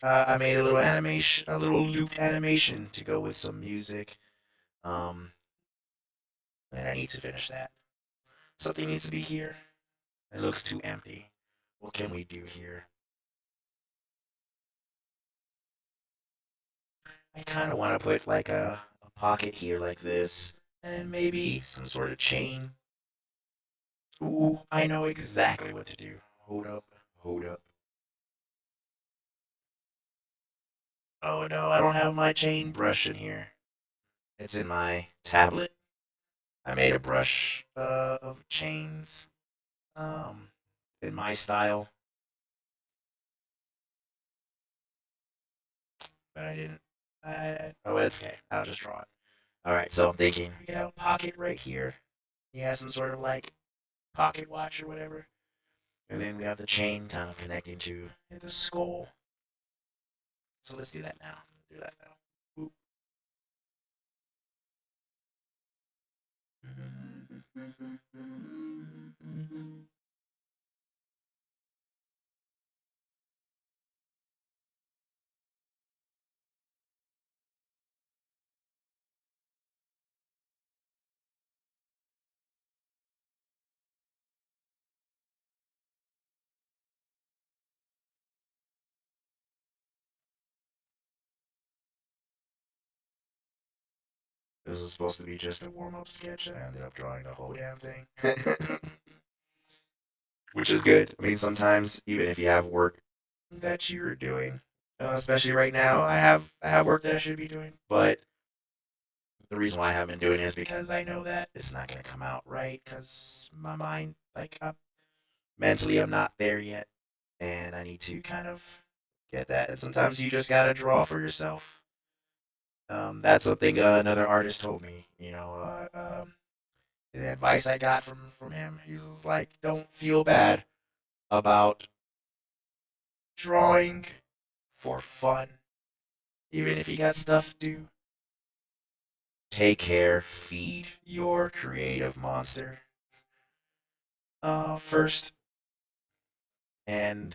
I made a little animation, a little loop animation to go with some music. Um, and I need to finish that. Something needs to be here. It looks too empty. What can we do here? I kind of want to put like a pocket here like this, and maybe some sort of chain Ooh, I know exactly what to do. Hold up, hold up. Oh no, I don't have my chain brush in here. It's in my tablet. I made a brush of chains um, in my style, but I didn't. Oh, it's okay. I'll just draw it. All right, so I'm thinking we could have a pocket right here. He has some sort of like pocket watch or whatever, and then we have the chain kind of connecting to the skull. So let's do that now. Do that now. Boop. This was supposed to be just a warm up sketch, and I ended up drawing the whole damn thing. Which is good. I mean, sometimes, even if you have work that you're doing, especially right now, I have work that I should be doing, but the reason why I haven't been doing it is because I know that it's not going to come out right because my mind, like, mentally, I'm not there yet, and I need to kind of get that. And sometimes you just gotta draw for yourself. That's something another artist told me. The advice I got from him. He's just like, don't feel bad about drawing for fun, even if you got stuff to do. Take care, feed your creative monster first, and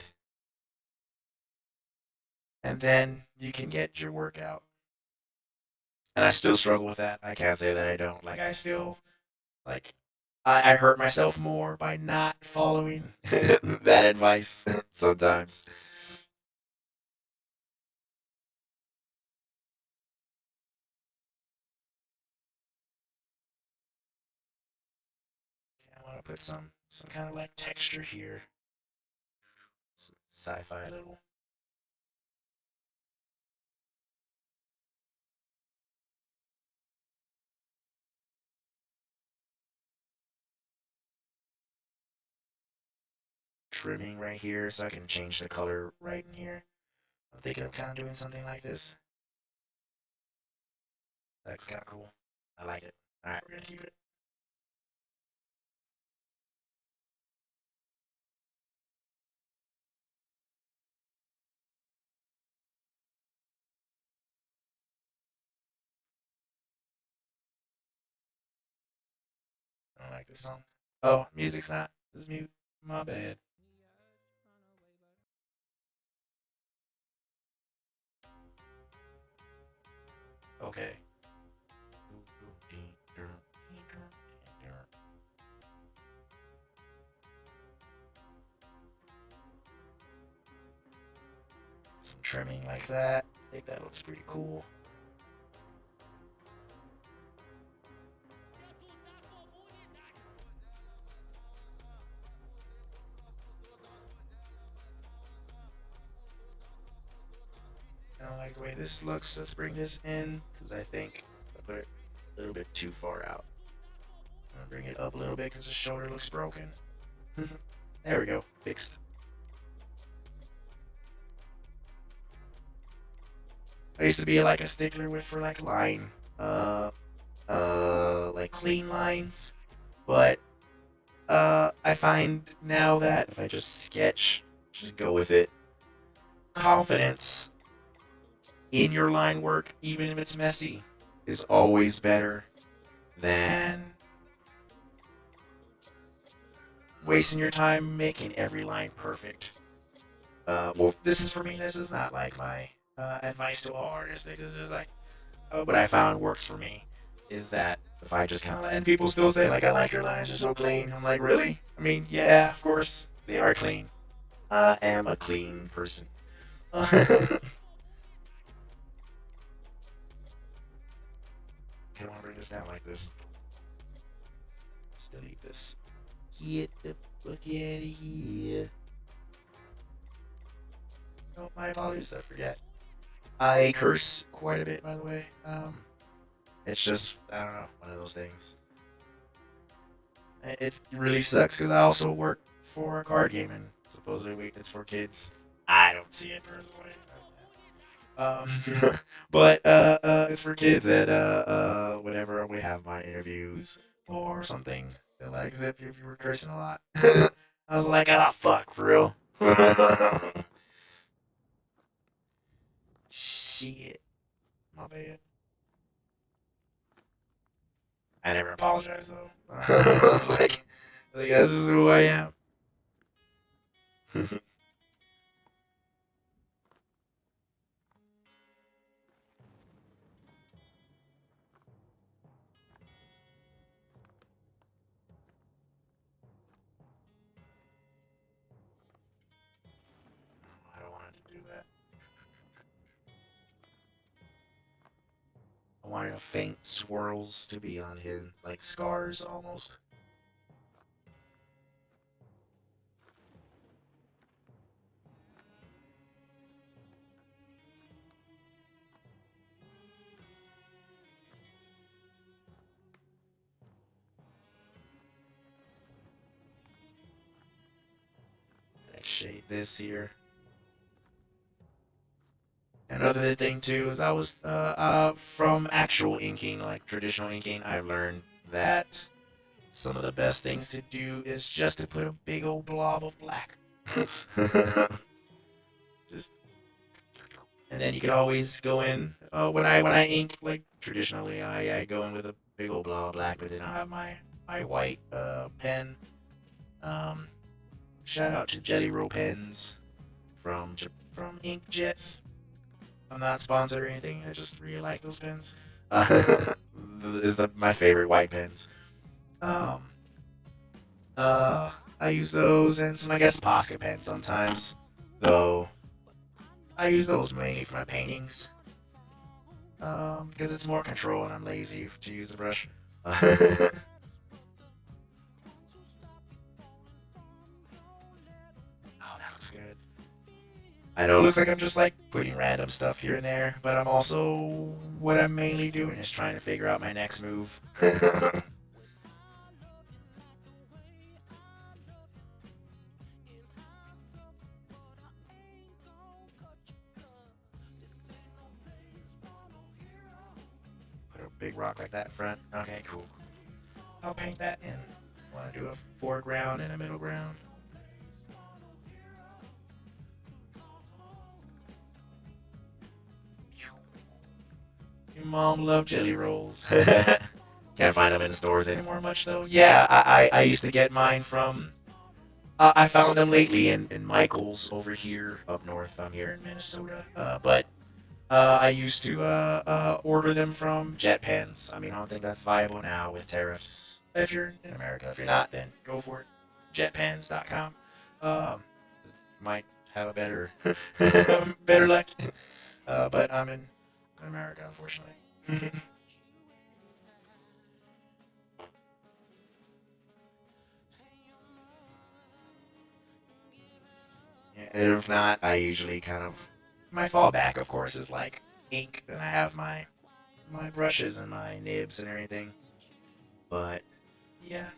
then you can get your work out. And I still struggle with that. I can't say that I don't. Like I still like I hurt myself more by not following that advice sometimes. I want to put some kind of like texture here, sci-fi little trimming right here, so I can change the color right in here. I'm thinking of kind of doing something like this. That's kind of cool. I like it. All right, we're gonna keep it. I don't like this song. Oh, music's not. This is mute. My bad. Okay. Some trimming like that. I think that looks pretty cool. I don't like the way this looks. Let's bring this in because I think I put it a little bit too far out. I'm gonna bring it up a little bit because the shoulder looks broken. There we go. Fixed. I used to be like a stickler with for like like clean lines, but I find now that if I just sketch, just go with it, confidence in your line work, even if it's messy, is always better than wasting your time making every line perfect. Well, this is for me. This is not like my advice to all artists. This is just like what I found works for me is that if I just kind of and people still say like I like your lines, they're so clean. I'm like really? I mean, yeah, of course they are clean. I am a clean person. Okay, I want to bring this down like this. Let's delete this. Get the fuck out of here. Oh, my apologies, I forget. I curse quite a bit, by the way. It's just, I don't know, one of those things. It really sucks because I also work for a card game and supposedly it's for kids. I don't see it personally. But it's for kids at whenever we have my interviews or something. They're like, Zip, if you were cursing a lot. I was like, ah, fuck, for real. Shit, my bad. I never apologize though. I was like, that's just who I am. I don't want to do that. I wanted a faint swirls to be on his, like scars almost. I shade this here. Another thing too is I was from actual inking, like traditional inking, I've learned that some of the best things to do is just to put a big old blob of black. Just and then you can always go in. When I ink like traditionally, I go in with a big old blob of black, but then I have my white pen. Um, Shout out to Jelly Roll pens from Ink Jets. I'm not sponsored or anything. I just really like those pens. Is my favorite white pens. Um, I use those and some I guess Posca pens sometimes. Though I use those mainly for my paintings. Because it's more control and I'm lazy to use the brush. Oh, that looks good. I know it looks like I'm just like putting random stuff here and there, but I'm also what I'm mainly doing is trying to figure out my next move. Put a big rock like that in front. Okay, cool. I'll paint that in. Want to do a foreground and a middle ground. Your mom loved jelly rolls. Can't find them in the stores anymore much though. Yeah, I used to get mine from. I found them lately in Michael's over here up north. I'm here in Minnesota. But I used to order them from Jet Pens. I mean, I don't think that's viable now with tariffs. If you're in America, if you're not, then go for it. Jetpens.com. Might have a better better luck. But I'm in America, unfortunately. Yeah, and if not, I usually kind of my fallback, of course, is like ink, and I have my brushes and my nibs and everything. But yeah,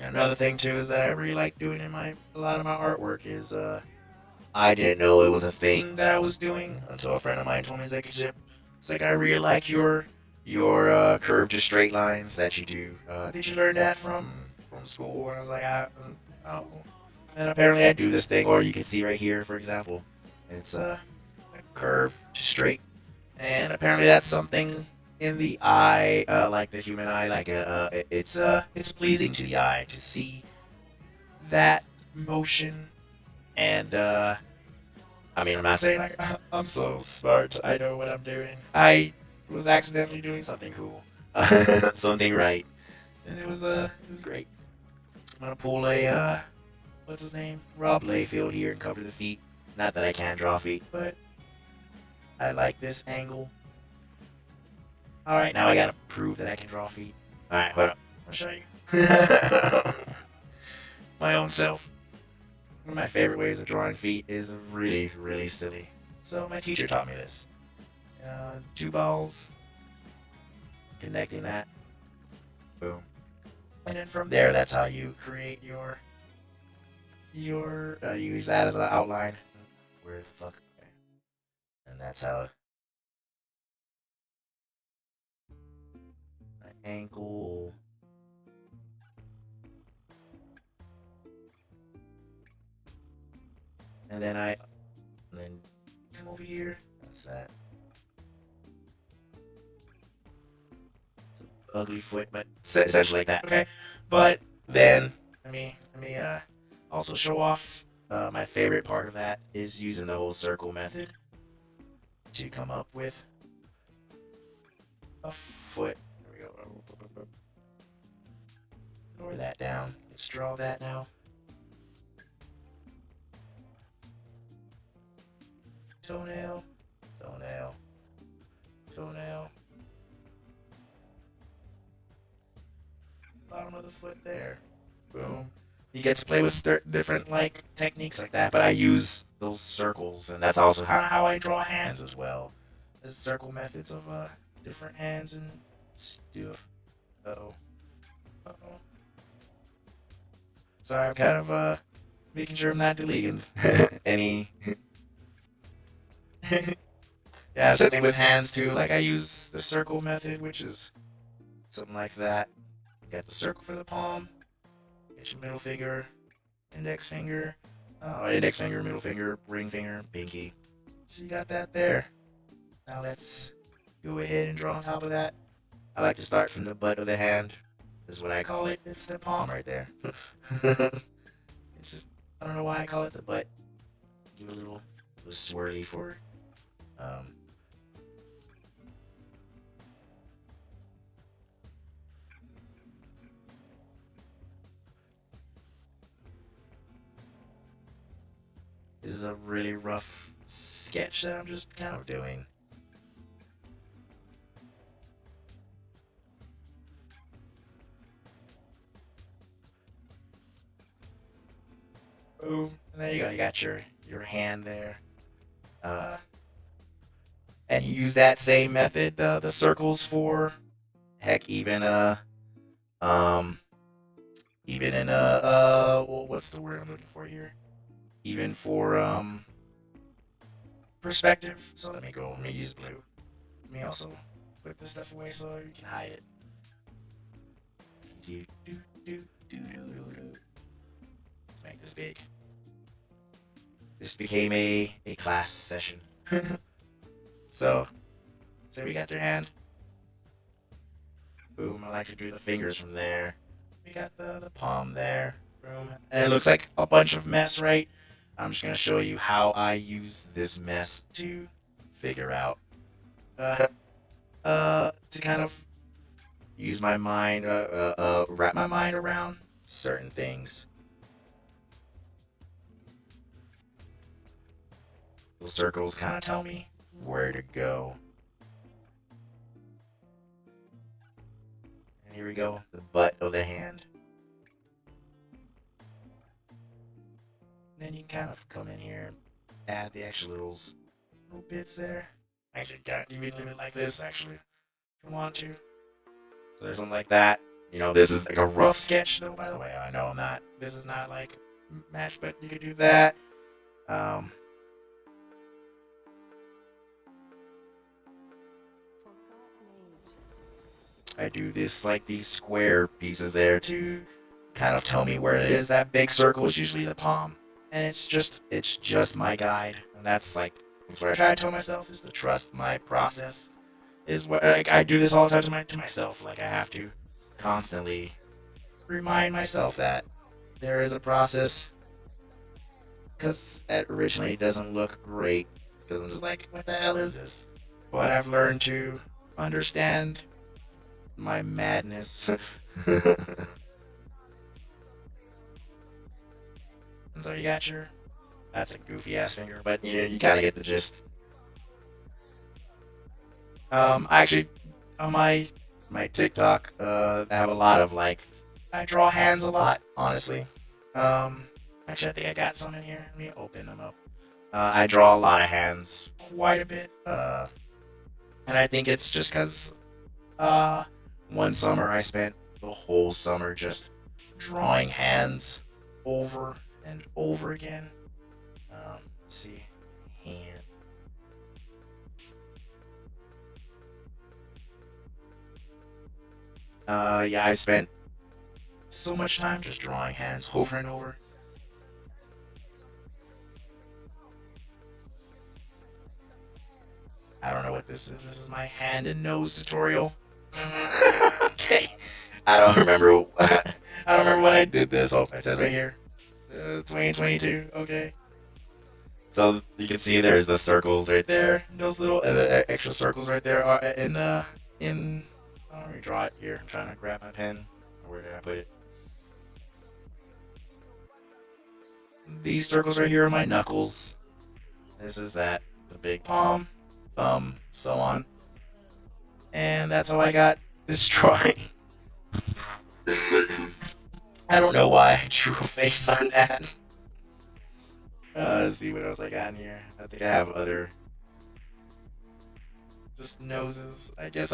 another thing too is that I really like doing in my a lot of my artwork is I didn't know it was a thing that I was doing until a friend of mine told me. He's like, Zip, it's like I really like your curved to straight lines that you do. Did you learn that from school? And I was like, oh. And apparently I do this thing, or you can see right here, for example, it's a curve to straight, and apparently that's something in the eye, like the human eye, like it's pleasing to the eye to see that motion. And I mean, I'm not saying I'm so smart. I know what I'm doing. I was accidentally doing something cool, something right, and it was great. I'm gonna pull a what's his name, Rob Layfield here and cover the feet. Not that I can't draw feet, but I like this angle. All right, now I gotta prove that I can draw feet. All right, hold up. I'll show you. My own self. One of my favorite ways of drawing feet is really, really silly. So my teacher taught me this. Two balls, connecting that, boom, and then from there, that's how you create your use that as an outline. Where the fuck? Okay. And that's how an ankle. And then come over here. That's that. It's an ugly foot, but it's essentially like that. Okay. But then let me also show off. My favorite part of that is using the whole circle method to come up with a foot. There we go. Lower that down. Let's draw that now. Toenail, toenail, toenail. Bottom of the foot there. Boom. You get to play with different techniques like that, but I use those circles, and that's also how I draw hands as well. There's circle methods of different hands and stuff. Uh-oh. Uh-oh. Sorry, I'm kind of making sure I'm not deleting any. Yeah, same thing with hands too. Like I use the circle method, which is something like that. Got the circle for the palm. Get your middle finger, index finger, middle finger, ring finger, pinky. So you got that there. Now let's go ahead and draw on top of that. I like to start from the butt of the hand. This is what I call it. It's the palm right there. It's just, I don't know why I call it the butt. Give it a little swirly for it. This is a really rough sketch that I'm just kind of doing. Boom. And there you go. You got your hand there. And you use that same method, the circles for, heck, even in well, what's the word I'm looking for here? Even for perspective. So let me use blue. Let me also put this stuff away so you can hide it. Let's make this big. This became a class session. So we got their hand. Boom, I like to do the fingers from there. We got the palm there. Boom. And it looks like a bunch of mess, right? I'm just going to show you how I use this mess to figure out, to kind of use my mind, wrap my mind around certain things. Those circles kind of tell me where to go. And here we go, the butt of the hand. Then you can kind of come in here and add the extra little bits there. Actually, you can leave it like this, actually, if you want to. So there's something like that. You know, this is like a rough sketch, though, by the way. I know this is not like match, but you could do that. I do this, like these square pieces there to kind of tell me where it is. That big circle is usually the palm. And it's just my guide. And that's what I try to tell myself is to trust my process. Is what I do this all the time to myself. Like I have to constantly remind myself that there is a process. Because it originally doesn't look great. Because I'm just like, what the hell is this? But I've learned to understand my madness. And so you got your. That's a goofy ass finger, but you kind of get the gist. Actually, on my TikTok, I have a lot of like, I draw hands a lot, honestly. Actually, I think I got some in here. Let me open them up. I draw a lot of hands, quite a bit. And I think it's just because one summer I spent the whole summer just drawing hands over and over again. Let's see, hand. Yeah, I spent so much time just drawing hands over and over. I don't know what this is. This is my hand and nose tutorial. Okay. I don't remember. I don't remember when I did this. Oh, it says right here, 2022. Okay. So you can see there's the circles right there. Those little extra circles right there are in. Oh, let me draw it here. I'm trying to grab my pen. Where did I put it? These circles right here are my knuckles. This is that. The big palm, thumb, so on. And that's how I got this drawing. I don't know why I drew a face on that. Let's see what else I got in here. I think I have other just noses. I guess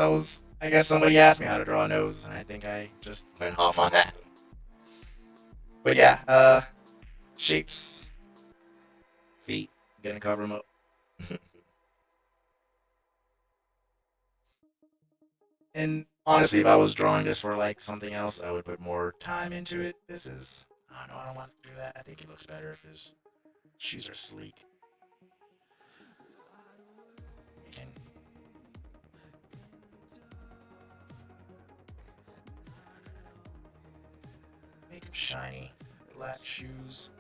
somebody asked me how to draw a nose, and I think I just went off on that. But yeah, shapes, feet, I'm gonna cover them up. And honestly, if I was drawing this for like something else, I would put more time into it. This is, I don't know, I don't want to do that. I think it looks better if his shoes are sleek. You can make them shiny, flat shoes.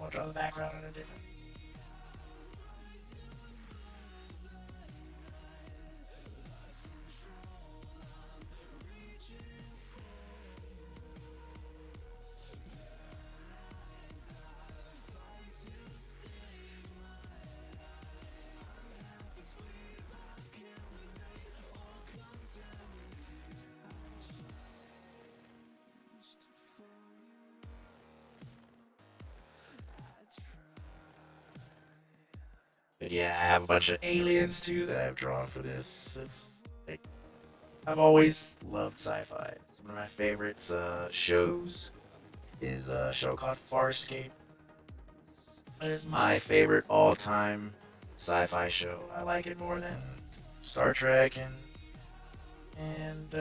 I'll draw the background in a different. But yeah, I have a bunch of aliens too that I've drawn for this. It's like, I've always loved sci-fi. One of my favorites shows is a show called Farscape. It is my favorite all-time sci-fi show. I like it more than Star Trek and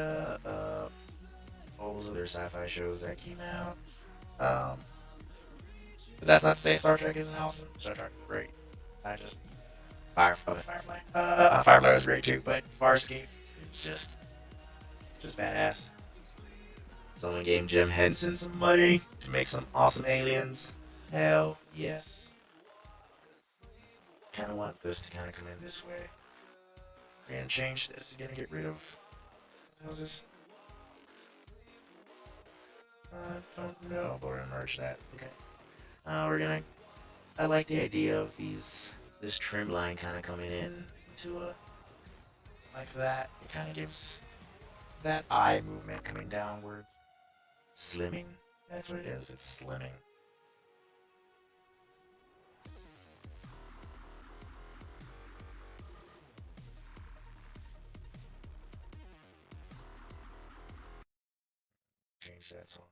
all those other sci-fi shows that came out. But that's not to say Star Trek isn't awesome. Star Trek is great. I just Firefly. Firefly was great too, but Farscape is just badass. Someone gave Jim Henson some money to make some awesome aliens. Hell yes. Kind of want this to kind of come in this way. We're gonna change this. Gonna get rid of. How's this? I don't know, but we're gonna merge that. Okay. We're gonna. I like the idea of this trim line kind of coming in to a like that. It kind of gives that eye movement coming downwards. Slimming. That's what it is. It's slimming. Change that song.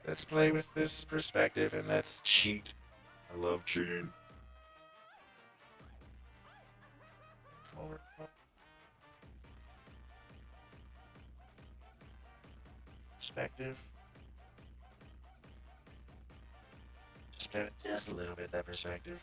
Let's play with this perspective and let's cheat. I love cheating. Come over. Perspective. Just a little bit, that perspective.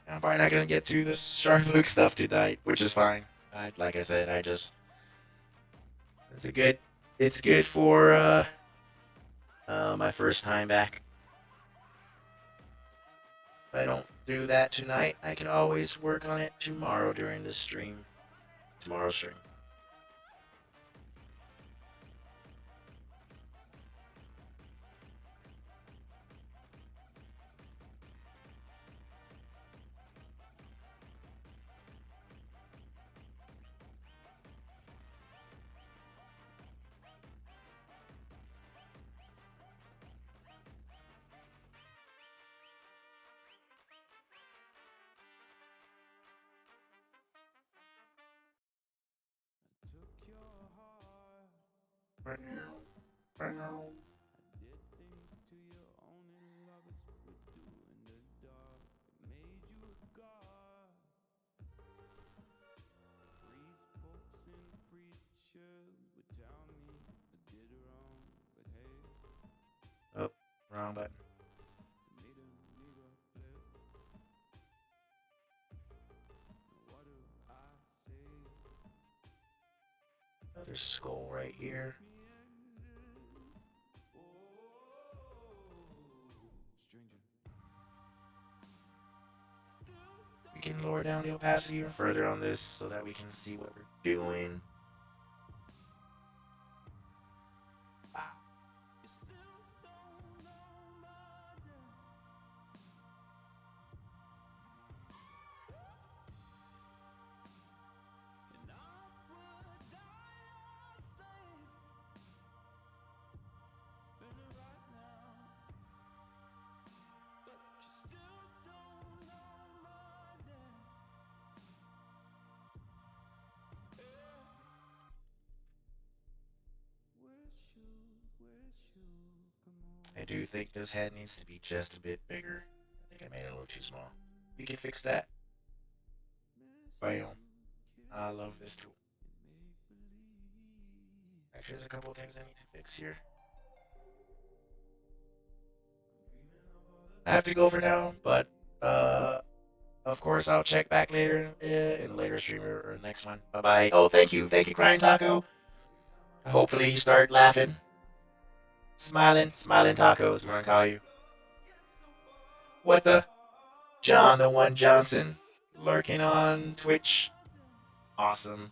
I'm probably not gonna get to the Shark stuff tonight, which is fine. Like I said, it's good for my first time back. If I don't do that tonight, I can always work on it tomorrow during the stream. Tomorrow's stream. Took your heart, Right now. Right now. did things to you only lovers would do in the dark. It made you a god. Priest, popes, and preachers would tell me I did wrong, but hey, Oh, wrong button. need a flip. What do I say? Another skull right here. Stranger. We can lower down the opacity even further on this so that we can see what we're doing. I do think this head needs to be just a bit bigger. I think I made it a little too small. We can fix that. Bam. I love this tool. Actually, there's a couple of things I need to fix here. I have to go for now, but of course I'll check back later in a later stream or next one. Bye bye. Oh, thank you, Crying Taco. Hopefully you start laughing. Smiling tacos, I'm gonna call you. What the? John the One Johnson, lurking on Twitch. Awesome.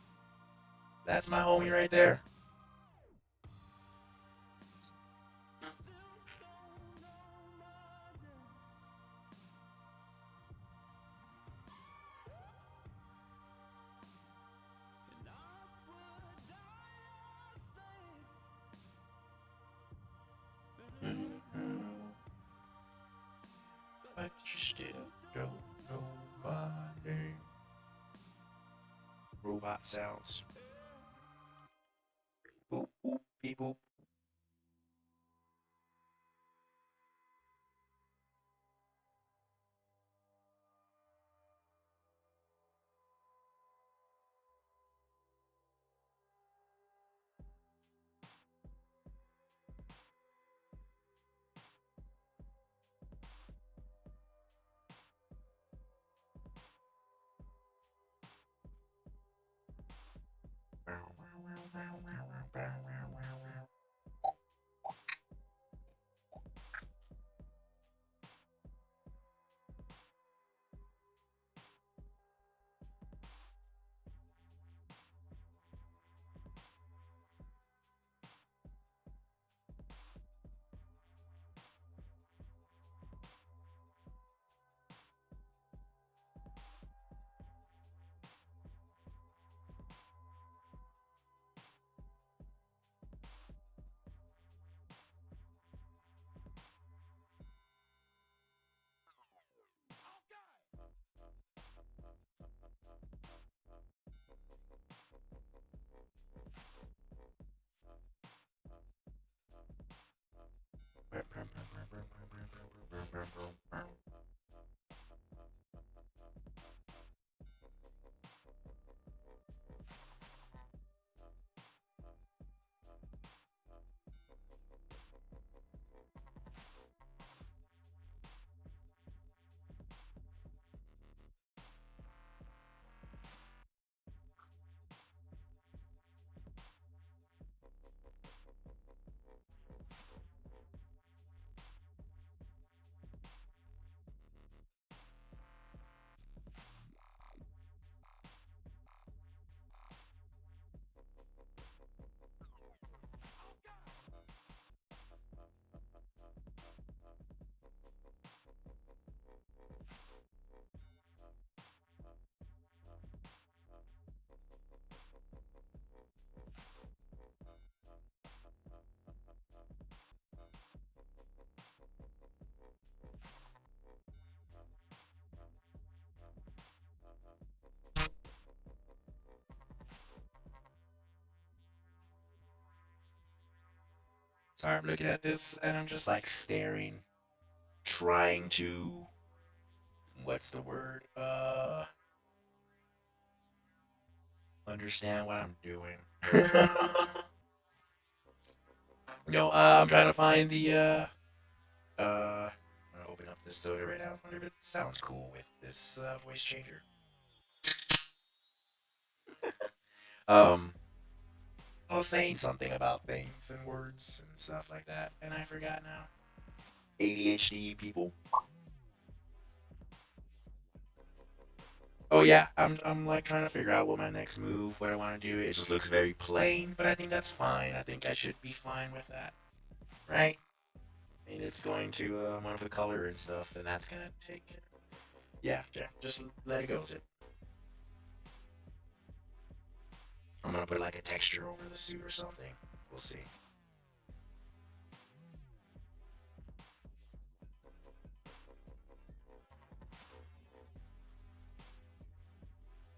That's my homie right there. But you still don't know my name. Robot sounds. Boop, boop, beep, boop. Sorry, I'm looking at this and I'm just like staring, trying to, what's the word? Understand what I'm doing. No, I'm trying to find the I'm gonna open up this soda right now. I wonder if it sounds cool with this voice changer. Um, I was saying something about things and words and stuff like that, and I forgot now. ADHD people. Oh yeah, I'm like trying to figure out what my next move, what I want to do. It just looks very plain, but I think that's fine. I think I should be fine with that, right? I mean, it's going to want to put color and stuff, and that's gonna take it. Yeah, just let it go. Zip. I'm gonna put like a texture over the suit or something. We'll see.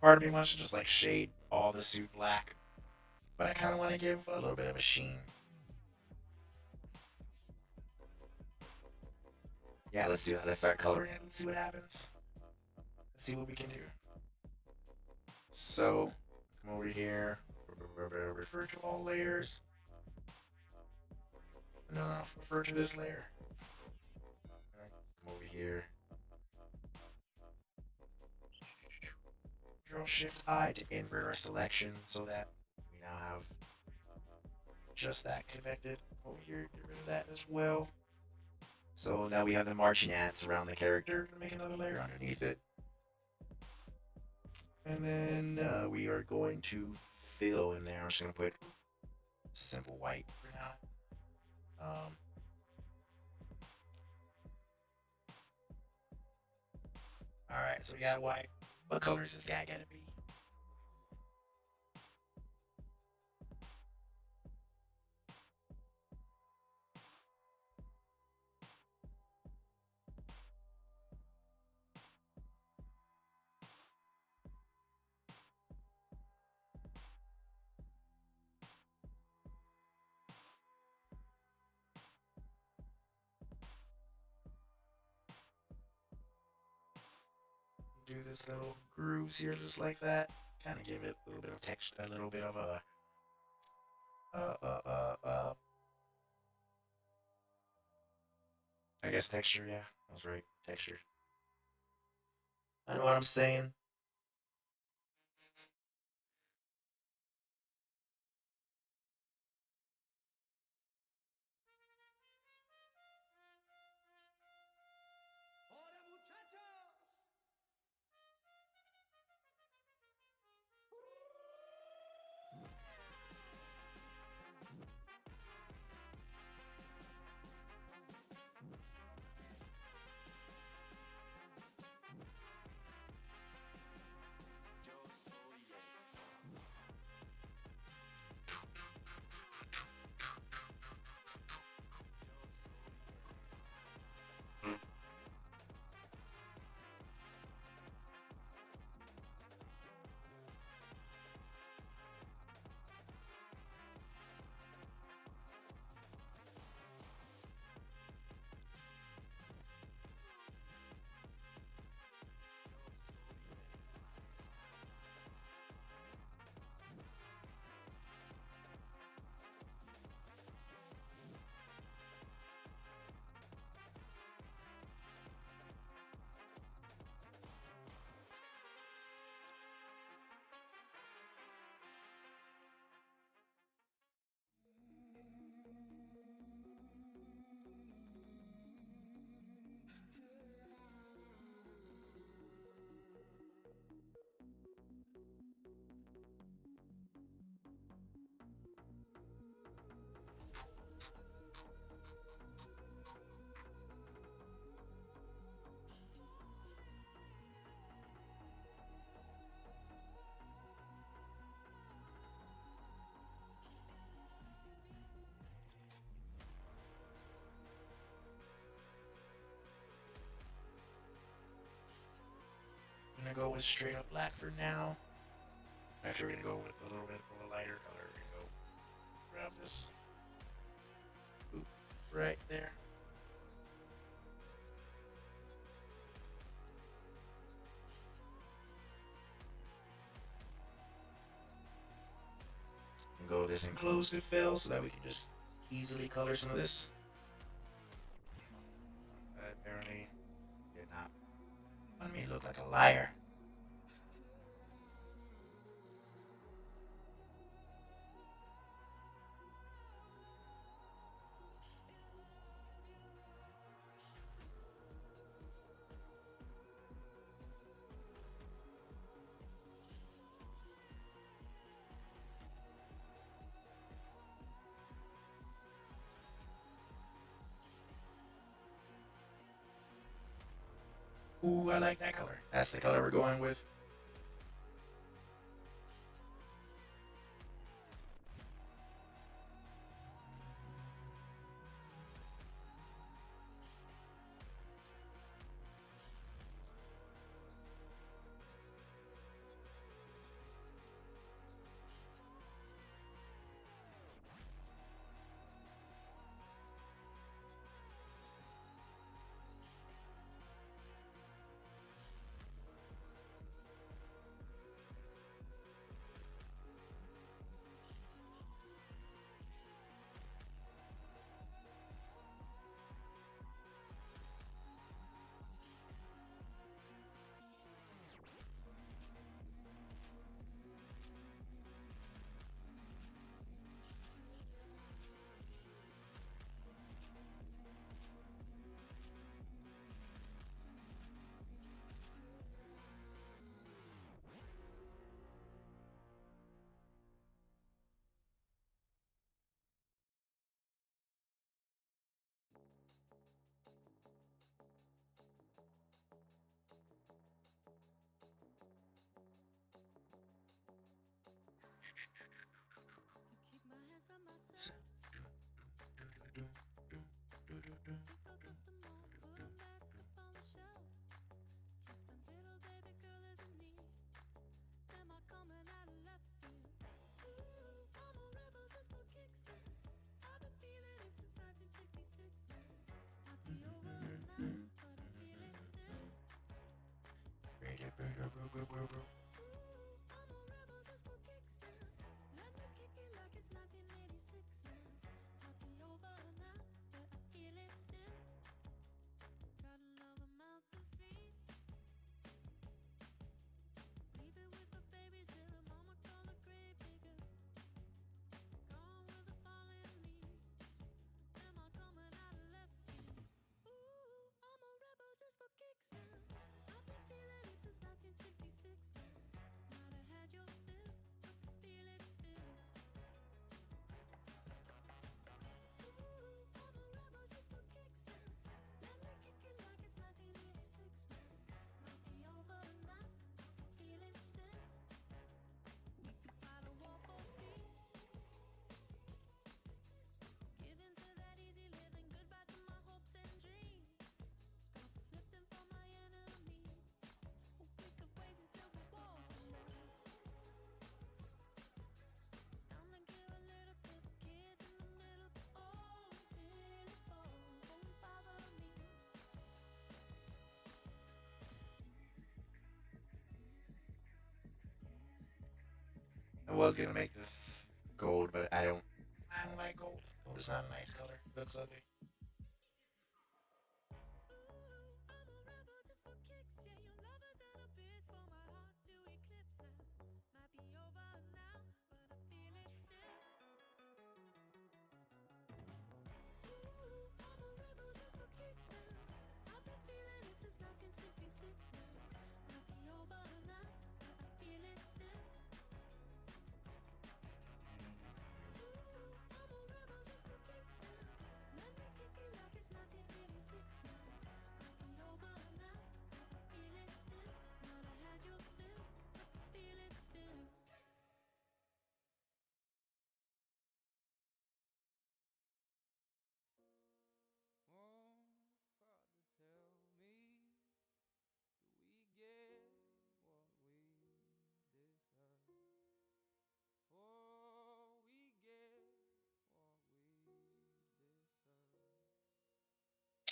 Part of me wants to just like shade all the suit black, but I kind of want to give a little bit of a sheen. Yeah, let's do that. Let's start coloring it and see what happens. Let's see what we can do. So, come over here. Refer to all layers. No, refer to this layer. Come over here. Control Shift I to invert our selection so that we now have just that connected. Over here, get rid of that as well. So now we have the marching ants around the character. Gonna make another layer underneath it. And then we are going to fill in there. I'm just gonna put simple white for now. Alright, so we got white. What color is this guy gonna be? Do this little grooves here just like that. Kind of give it a little bit of texture, a little bit of a I guess texture, yeah. I was right. Texture. I know what I'm saying. I'm gonna go with straight up black for now. Actually, we're gonna go with a little bit of a lighter color. We're gonna go grab this. Ooh. right there. And go this enclosed to fill so that we can just easily color some of this. But apparently did not want me to look like a liar. Ooh, I like that color. That's the color we're going with. I was gonna make this gold, but I don't like gold. Gold is not a nice color. It looks ugly.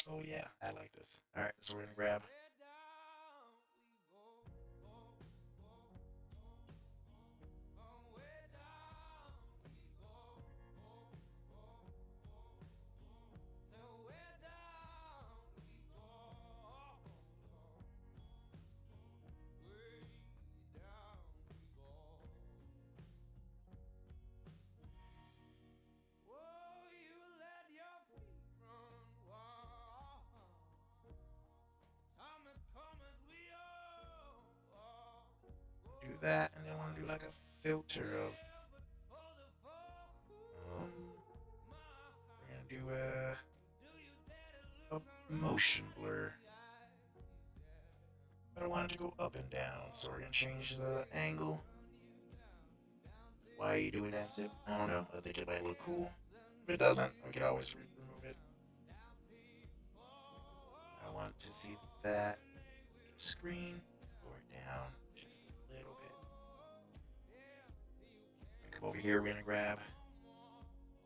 Oh yeah, I like this. Alright, so we're gonna grab do that, and then I want to do like a filter of. We're gonna do a motion blur. But I want it to go up and down, so we're gonna change the angle. Why are you doing that, Zip? I don't know. I think it might look cool. If it doesn't, we can always remove it. I want to see that screen go down just a little bit. Come over here, we're gonna grab.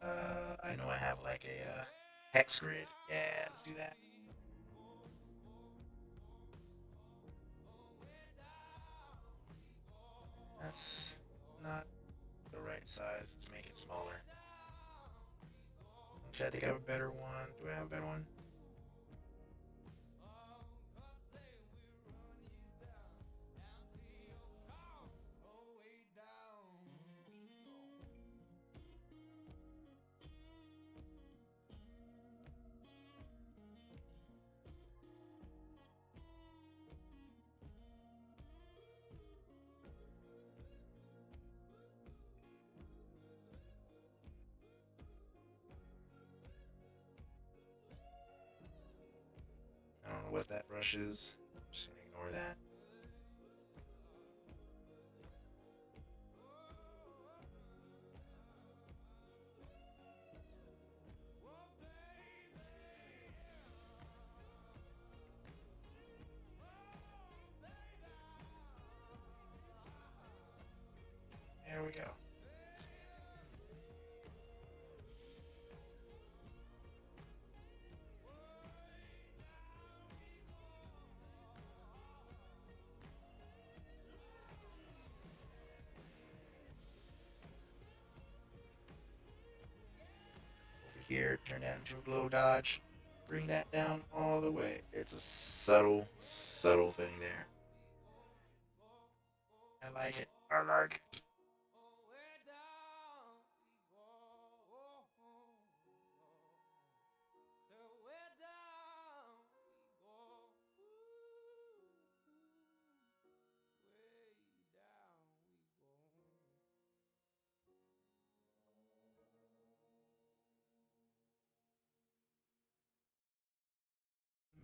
I know I have like a hex grid. Yeah, let's do that. That's not the right size. Let's make it smaller. Actually, I think I have a better one. Do I have a better one? I don't know what that brush is. I'm just gonna ignore that. There we go. Over here, turn that into a glow dodge. Bring that down all the way. It's a subtle, subtle thing there. I like it. I like it.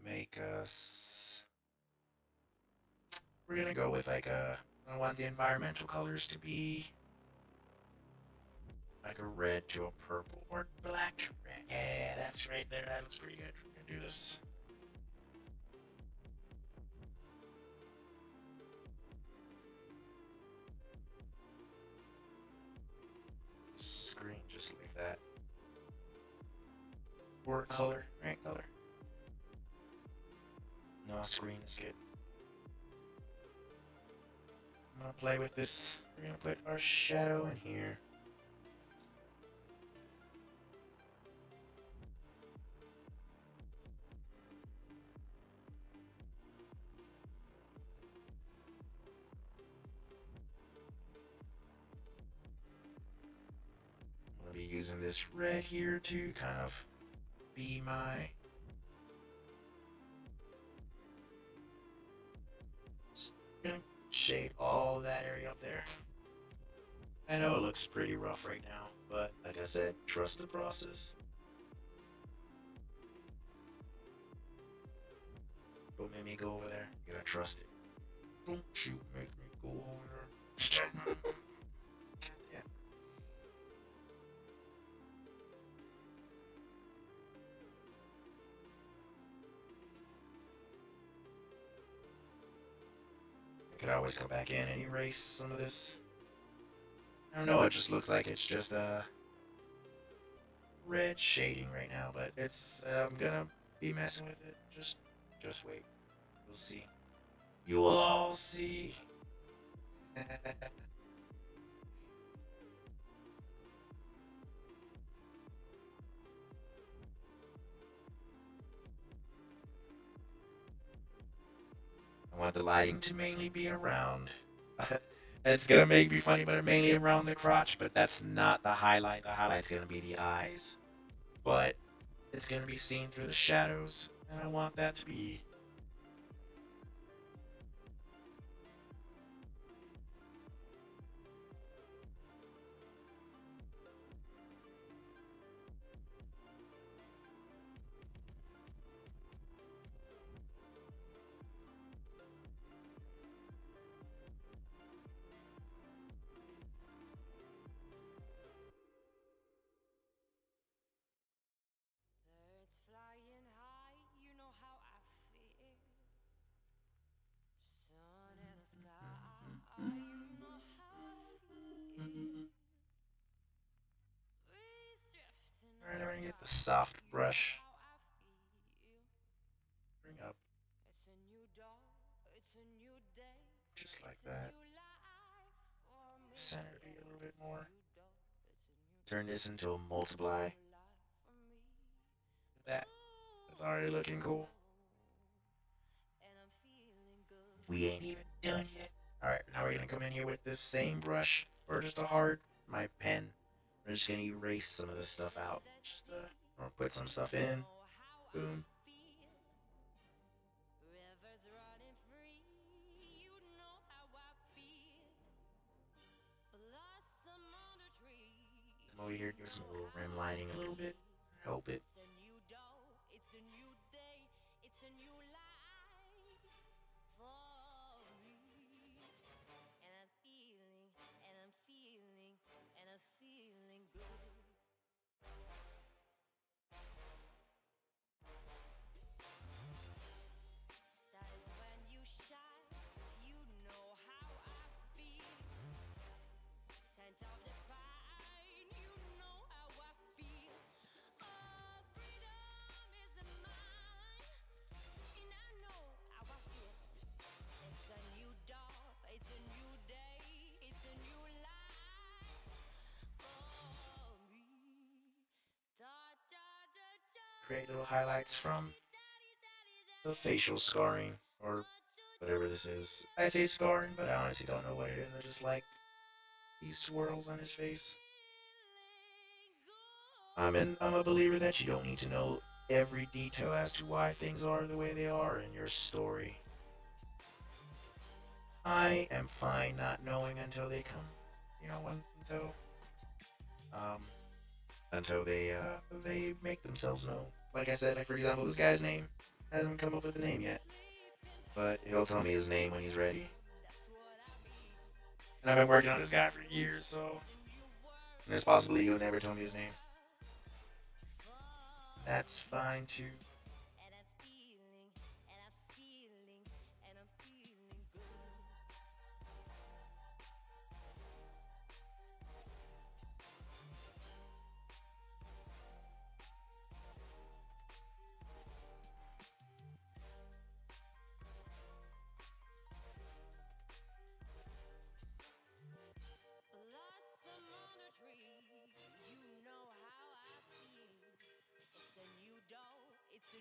Make us. We're gonna go with like a. I want the environmental colors to be like a red to a purple or black to red. Yeah, that's right there. That looks pretty good. We're gonna do this. Screen just like that. Or color, right? Color. No, screen is good. I'm gonna play with this. We're gonna put our shadow in here. I'm gonna be using this red here to kind of be my gonna shade all that area up there. I know it looks pretty rough right now, but like I said, trust the process. Don't make me go over there. You gotta trust it. Don't you make me go over there. Yeah. I could always come back in and erase some of this. I don't know, it just looks like it's just red shading right now, but it's I'm gonna be messing with it. Just wait. You'll see. You will all see. I want the lighting to mainly be around. It's gonna make me funny, but mainly around the crotch. But that's not the highlight. The highlight's gonna be the eyes. But it's gonna be seen through the shadows, and I want that to be. Birds flying high, you know how I feel. Sun in the sky, you know how I feel. Breeze drifting Alright, I'm gonna get the by, soft you know brush. how I feel. Bring up It's a new dawn, it's a new day. just like It's a that. new life for me. Center be a little bit It's a more. new dawn, it's a new Turn this into a multiply. new life for me. That. That's already looking cool. And I'm feeling good. We ain't even done yet. Alright, now we're gonna come in here with this same brush, or just a hard, my pen. We're just gonna erase some of this stuff out. Just or put some stuff in. Boom. Rivers running free, you know how I feel. Blossom on the tree. Come over here, give some little rim lighting a little bit. Help it. It's a new dawn, it's a new day, it's a new life for me. And I'm feeling, and I'm feeling, and I'm feeling good. Stars when you shine, you know how I feel. Scent of the pine, you know how I feel. Oh, freedom is mine, and I know how I feel. It's a new dawn, it's a new day, it's a new life for me. Da da da da. Create little highlights from the facial scarring, or whatever this is. I say scarring, but I honestly don't know what it is. I just like these swirls on his face. I'm a believer that you don't need to know every detail as to why things are the way they are in your story. I am fine not knowing until they come, until they make themselves known. Like I said, like for example, this guy's name hasn't come up with a name yet, but he'll tell me his name when he's ready. And I've been working on this guy for years, so and it's possible he'll never tell me his name. That's fine too. And I'm feeling, and I'm feeling, and I'm feeling good. Blossom on the tree, you know how I feel. It's a new dawn, it's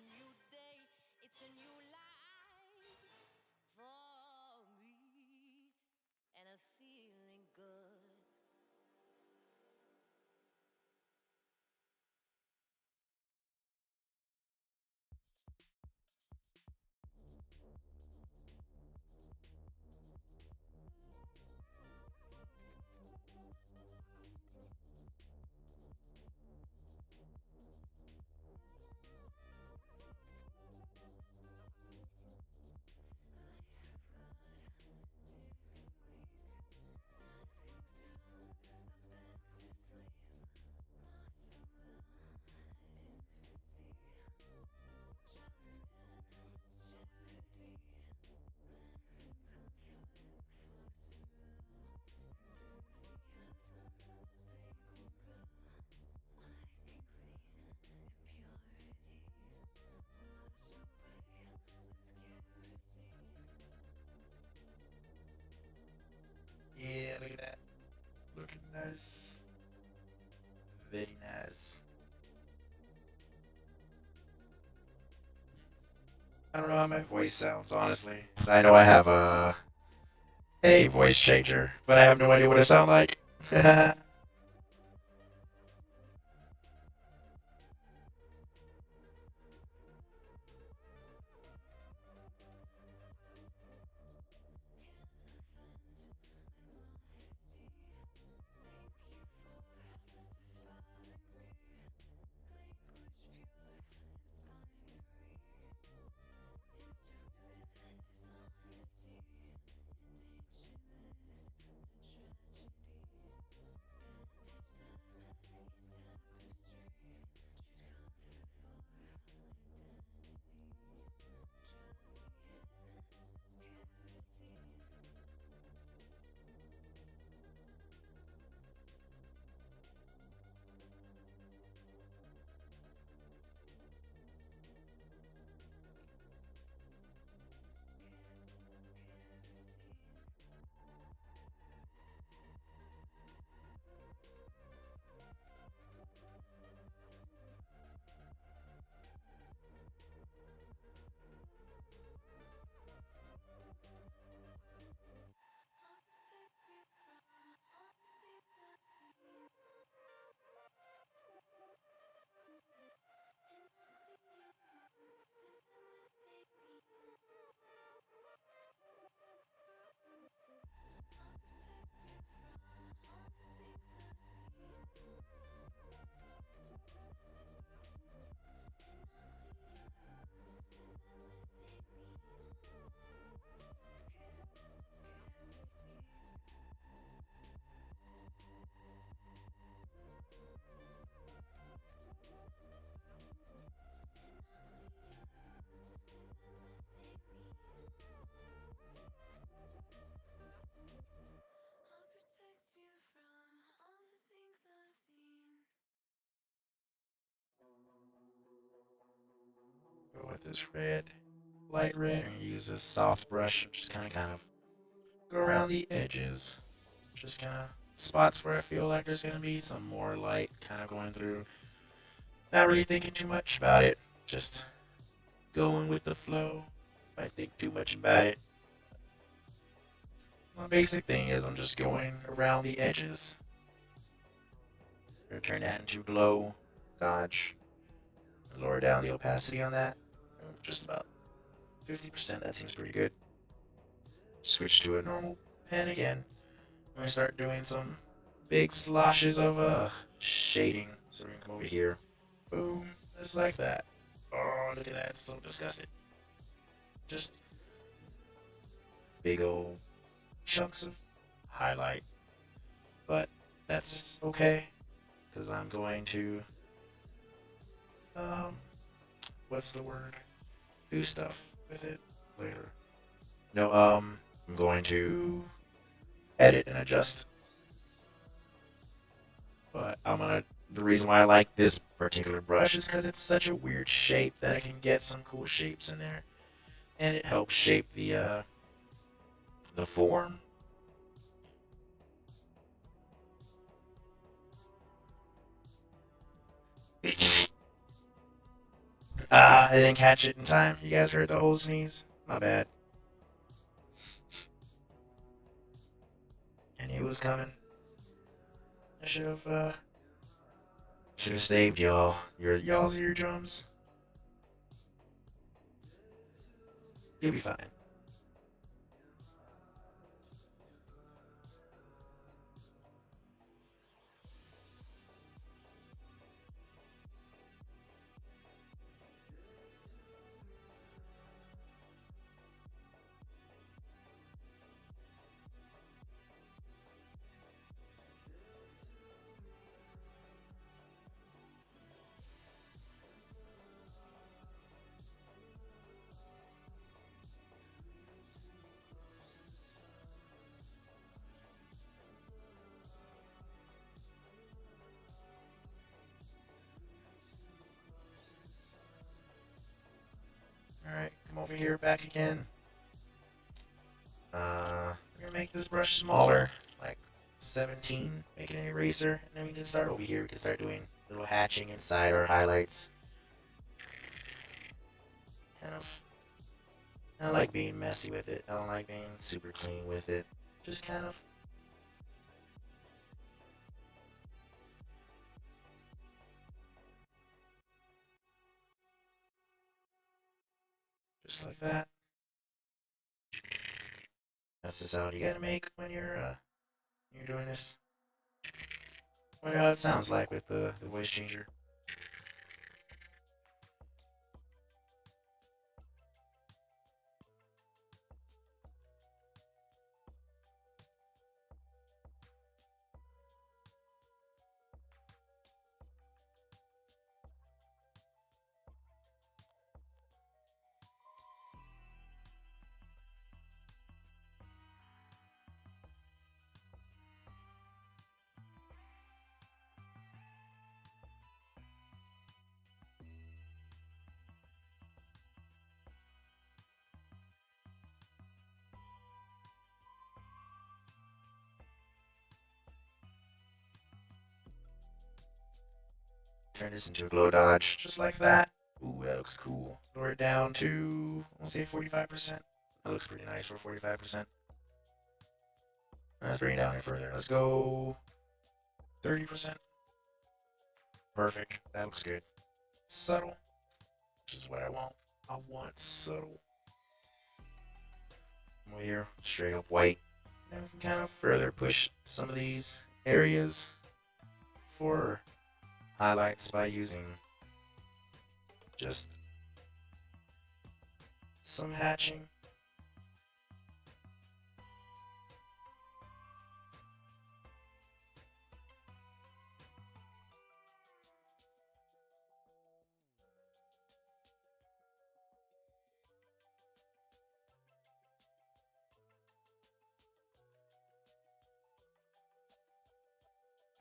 I don't know how my voice sounds, honestly. 'Cause I know I have a voice changer, but I have no idea what it sounds like. Go with this red, light red, and use this soft brush. Just kind of go around the edges. Just kind of spots where I feel like there's gonna be some more light kind of going through. Not really thinking too much about it. Just going with the flow. If I think too much about it. My basic thing is I'm just going around the edges. Turn that into glow, dodge. Lower down the opacity on that. Just about 50%. That seems pretty good. Switch to a normal pen again. I'm gonna start doing some big sloshes of shading. So we're gonna come over here. Boom. Just like that. Oh, look at that. It's so disgusting. Just big old chunks of highlight. But that's okay. Because I'm going to what's the word? Do stuff with it later. No, I'm going to edit and adjust. But the reason why I like this particular brush is because it's such a weird shape that I can get some cool shapes in there. And it helps shape the form. I didn't catch it in time. You guys heard the whole sneeze? My bad. I knew it was coming. I should have saved y'all's eardrums. You'll be fine. Alright, come over here, back again. We're gonna make this brush smaller, like 17, make it an eraser, and then we can start over here. We can start doing little hatching inside our highlights. Kind of I like being messy with it. I don't like being super clean with it. Just kind of. Just like that. That's the sound you gotta make when you're doing this. Wonder how it sounds like with the voice changer. Turn this into a glow dodge, just like that. Ooh, that looks cool. Lower it down to, I'll say 45%. That looks pretty nice for 45%. Let's bring it down here further. Let's go 30%. Perfect. That looks good. Subtle, which is what I want. I want subtle. Over here, straight up white. And we can kind of further push some of these areas for highlights by using just some hatching.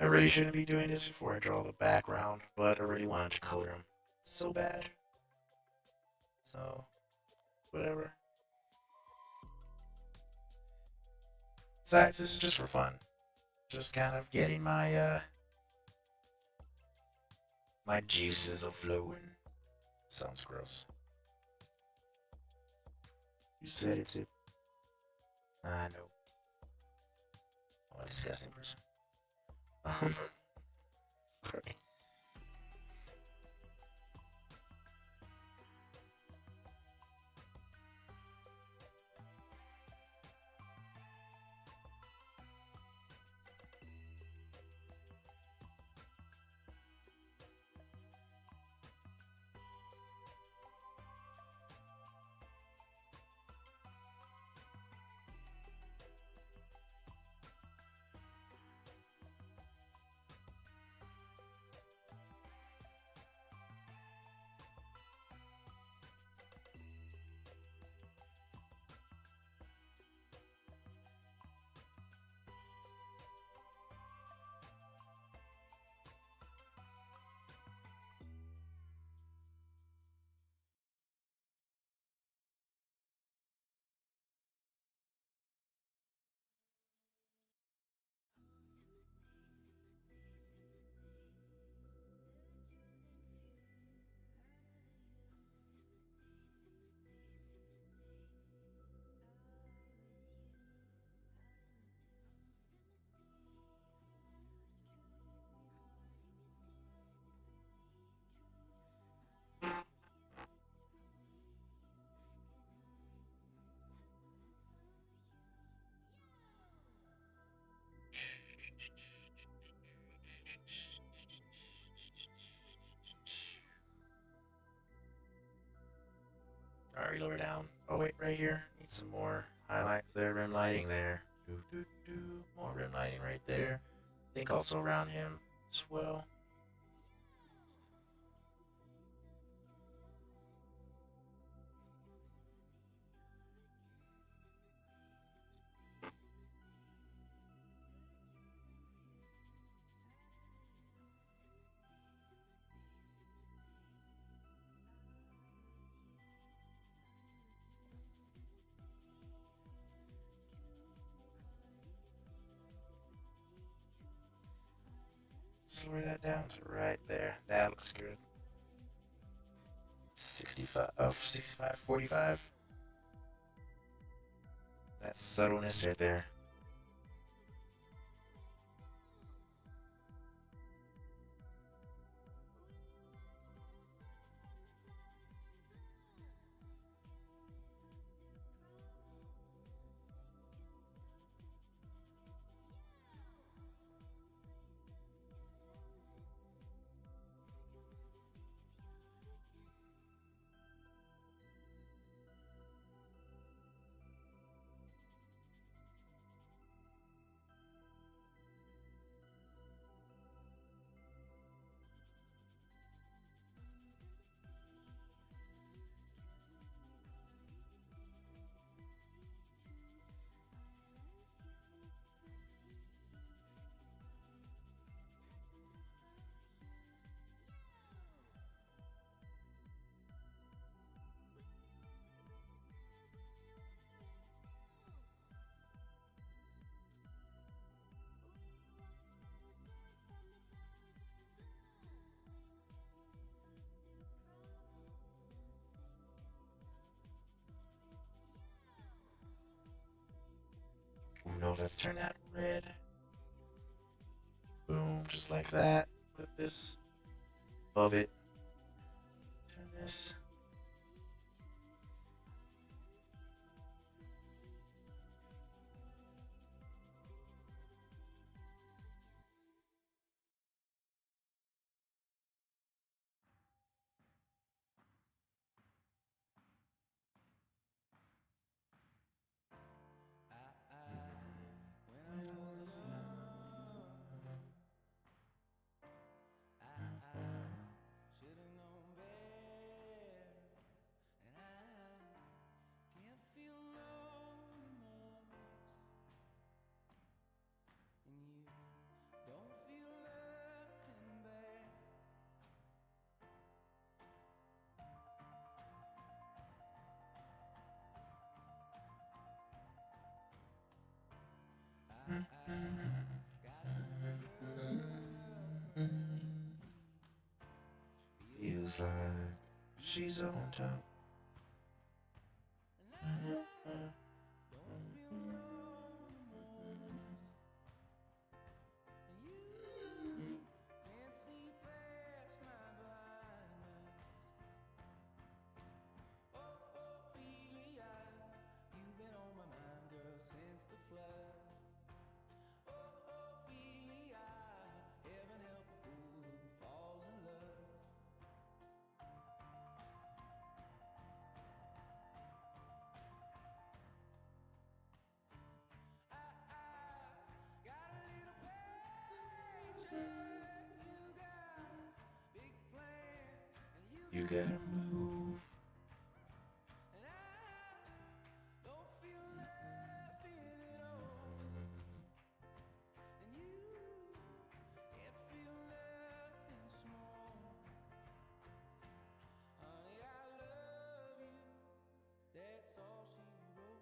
I really shouldn't be doing this before I draw the background, but I really wanted to color him so bad. So, whatever. Besides, this is just for fun. Just kind of getting my my juices are flowing. Sounds gross. You said it's it. I know. I'm a disgusting person. Sorry. Alright, lower down. Oh wait, right here. Need some more highlights there, rim lighting there. More rim lighting right there. I think also around him as well. Lower that down to right there. That looks good. 65, 45. That subtleness right there. Ooh, no, let's turn that red. Boom, just like that. Put this above it. Turn this. Should've known better, and I can't feel no remorse, and you don't feel nothing back. Feels like she's on top. Can't see past my blindness. Oh, Ophelia, you've been on my mind, girl, since the flood. Oh, Ophelia, heaven help a fool who falls in love. I got a little paycheck, you got big plans, and You gotta move. and I don't feel nothing at all. And you can't feel nothing small. Honey, I love you. That's all she wrote.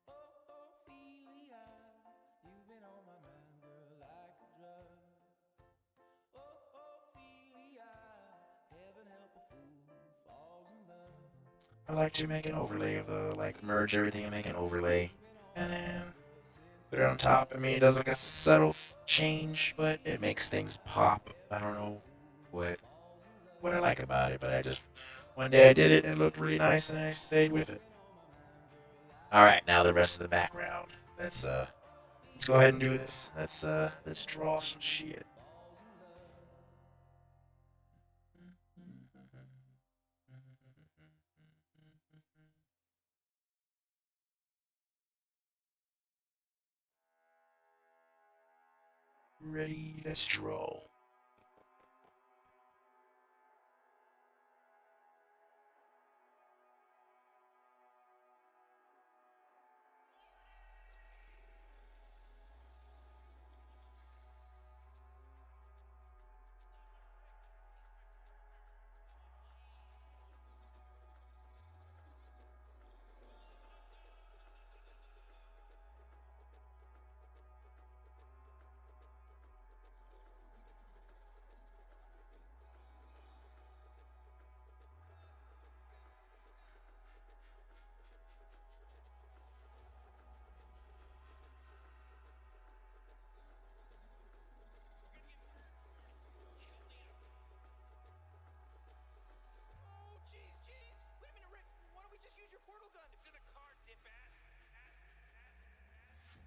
Oh, Ophelia, you've been on my mind, girl, like a drug. Oh, Ophelia, heaven help a fool who falls in love. I like to make an overlay of the, like, merge everything and make an overlay. And then put it on top. I mean, it does like a subtle change, but it makes things pop. I don't know what I like about it, but I just, one day I did it and it looked really nice and I stayed with it. Alright, now the rest of the background. Let's go ahead and do this. Let's draw some shit. Ready, let's draw.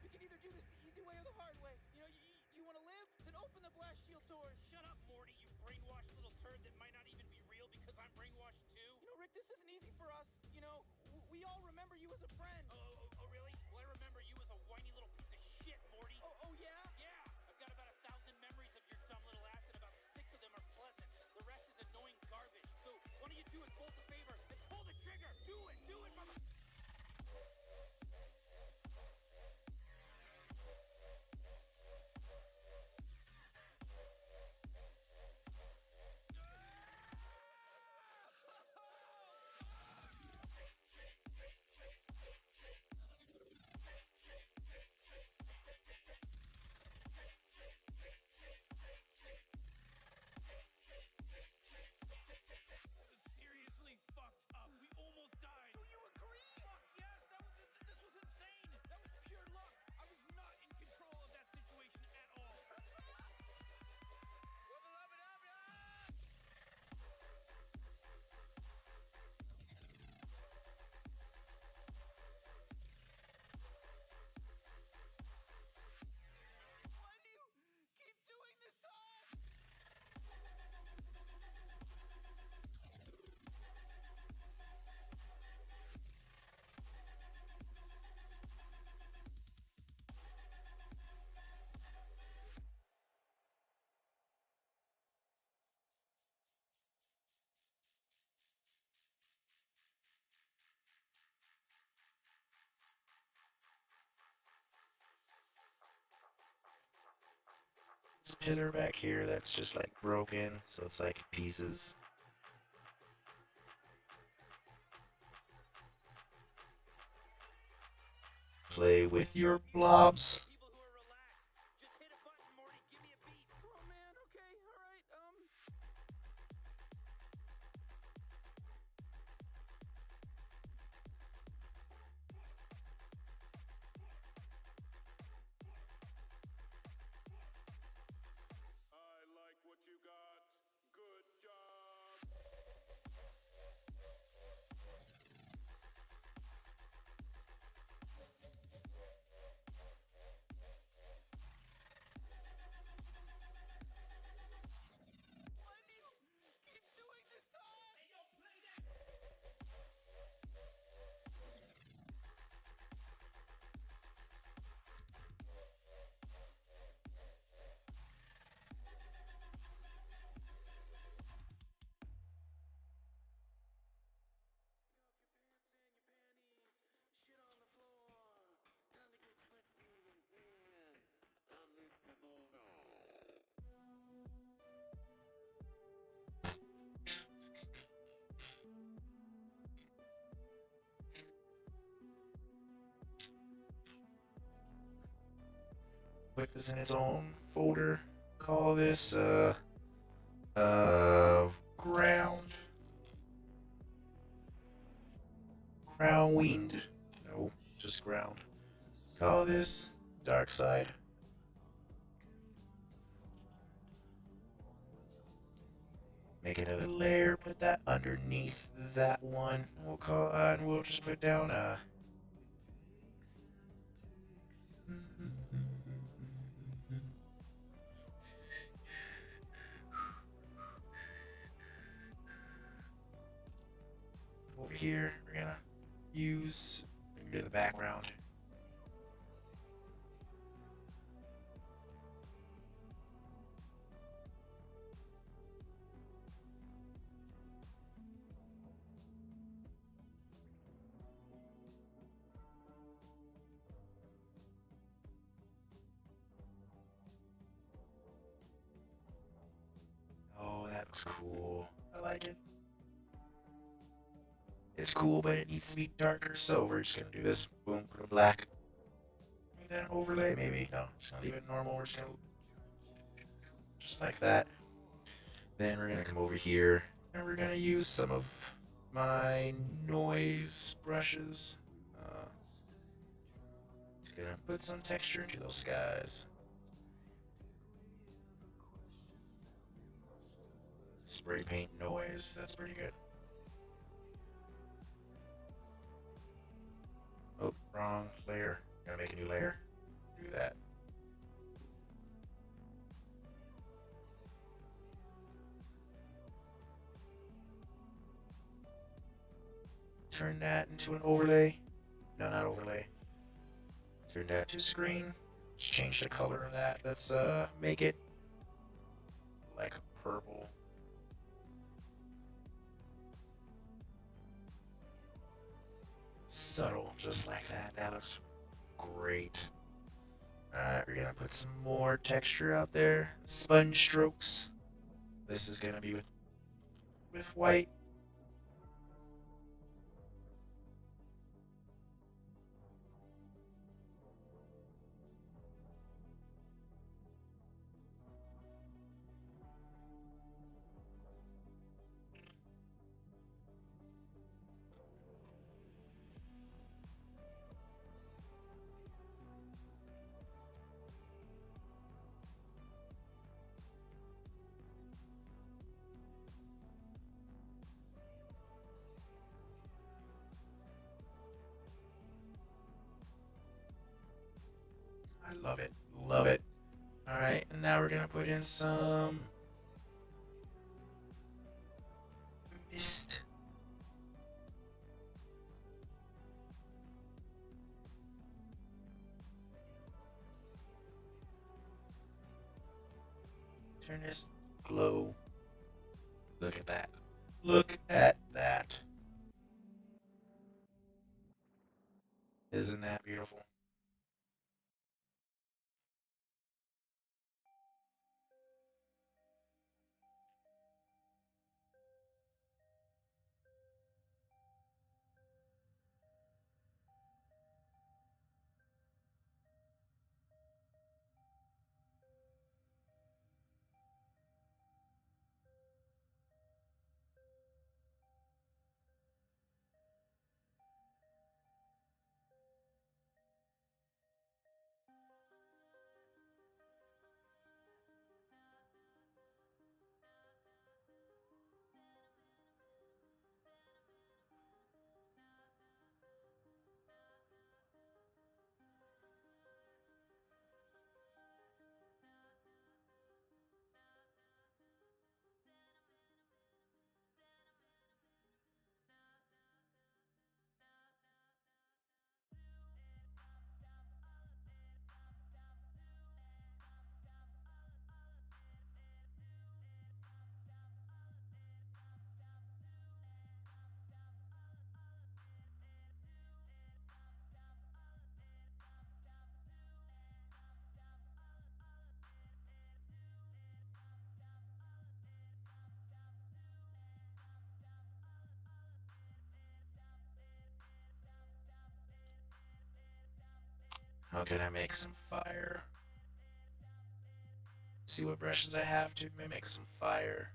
You can either do this the easy way or the hard way. You know, you want to live? Then open the blast shield doors. Shut up, Morty, you brainwashed little turd that might not even be real because I'm brainwashed too. You know, Rick, this isn't easy for us. You know, we all remember you as a friend. Oh, really? Well, I remember you as a whiny little piece of shit, Morty. Oh, yeah? Yeah, I've got about 1,000 memories of your dumb little ass, and about 6 of them are pleasant. The rest is annoying garbage. So why don't you do us both a favor and pull the trigger? Do it, mother. Seriously fucked up. We almost died. So you agree? Fuck yes, this was insane. That was pure luck. I was not in control of that situation at all. Why do you keep doing this to us? This pillar back here that's just like broken, so it's like pieces. Play with your blobs. People who are relaxed. Just hit a button, Morty. Give me a beat. Oh, man, okay, all right, I like what you got. Good job. Why do you keep doing this to us? Hey, yo, play that. Shit on the floor. Time to get slick again. Put this in its own folder. Call this ground. Ground. No, just ground. Call this dark side. Make another layer, put that underneath that one. We'll call and we'll just put down over here. We're gonna use do the background. Oh, that looks cool. I like it. It's cool, but it needs to be darker, so we're just gonna do this. Boom, put a black. Make that an overlay, maybe. No, just gonna leave it normal. We're just gonna just like that. Then we're gonna come over here and we're gonna use some of my noise brushes. Just gonna put some texture into those skies. Spray paint noise, that's pretty good. Oh, wrong layer. Gotta make a new layer. turn that into an overlay. No, not overlay. Turn that to screen. Just change the color of that. Let's make it like a purple. Subtle, just like that. That looks great. Alright, we're gonna put some more texture out there. Sponge strokes. This is gonna be with white. I love it. Love it. Alright, and now we're gonna put in some mist. Turn this glow. Look at that. Look at that. Isn't that beautiful? How can I make some fire? See what brushes I have to mimic some fire.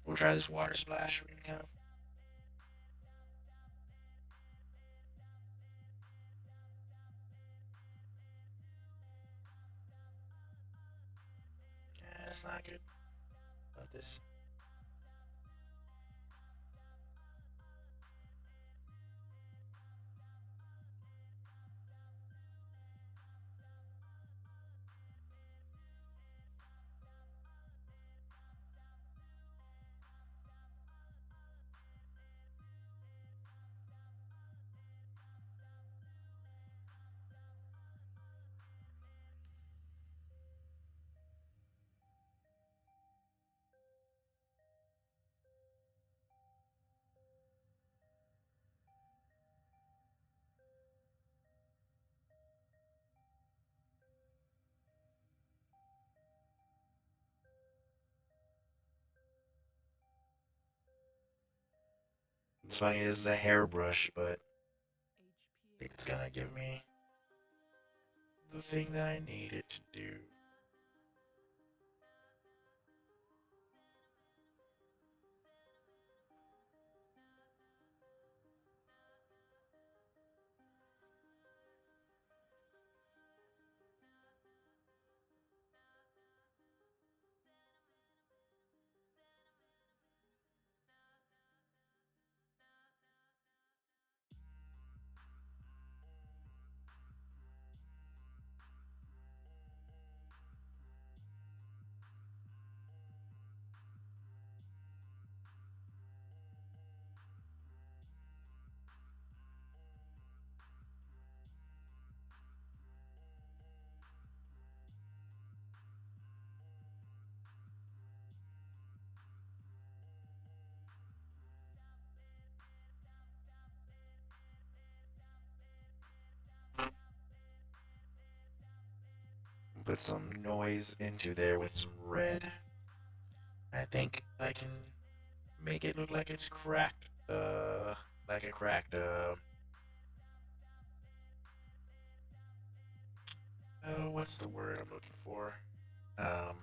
We'll try this water splash. We're gonna kind of yeah, that's not good. About this. It's funny, this is a hairbrush, but I think it's gonna give me the thing that I need it to do. put some noise into there with some red. I think I can make it look like it's cracked. Like a cracked. What's the word I'm looking for? Um,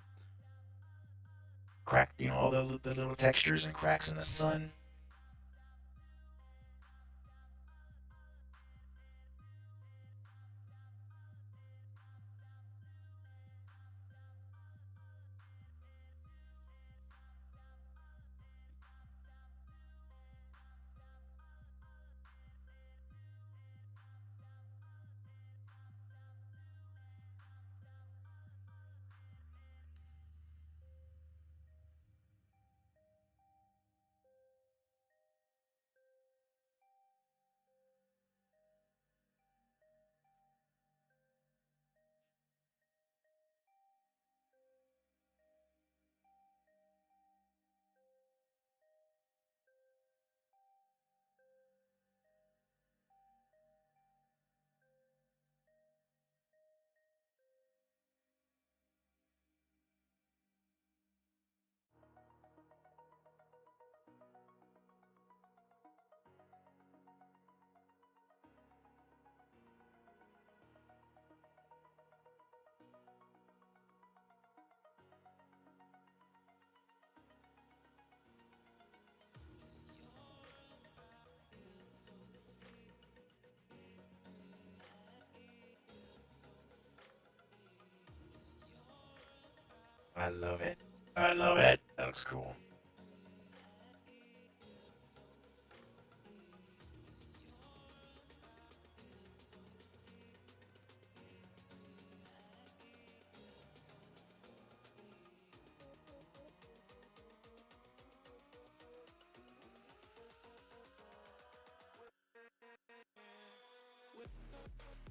Crack. You know, all the little textures and cracks in the sun. I love it. I love it. That looks cool.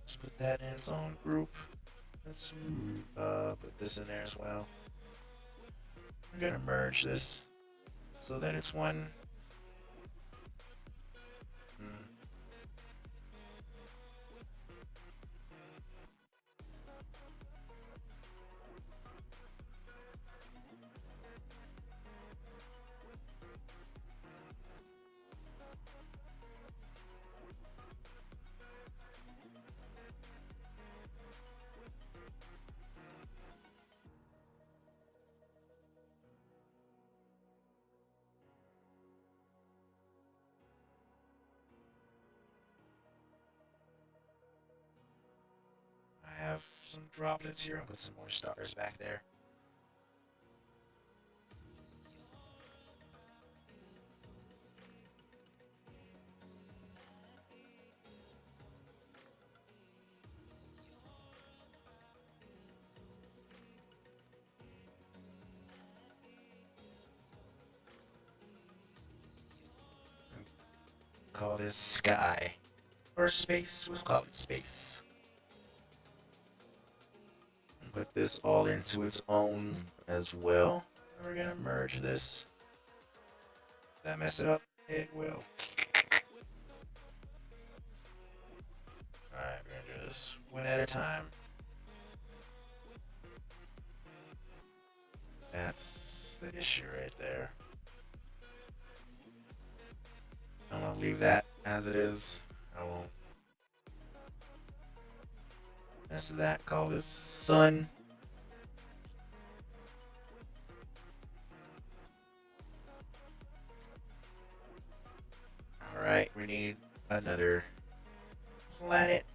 Let's put that in its own group. Let's put this in there as well. I'm gonna merge this so that it's one. I have some droplets here. I'll put some more stars back there. Call this sky. Or space. We'll call it space. Put this all into its own as well. We're gonna merge this. If that mess it up? It will. Alright, we're gonna do this one at a time. That's the issue right there. I'm gonna leave that as it is. I won't mess with that. Call this sun. Alright, we need another planet.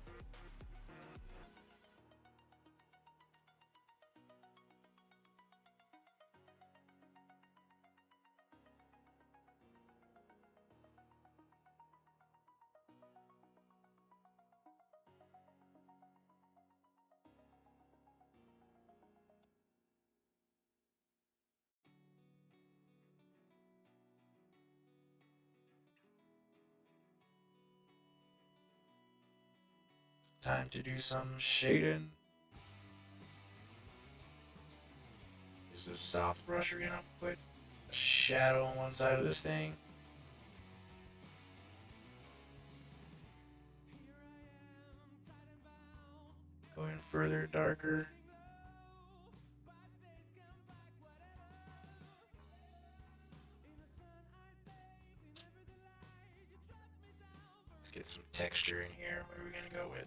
Time to do some shading. Use this soft brush. We're gonna put a shadow on one side of this thing. Going further darker. get some texture in here. What are we gonna go with?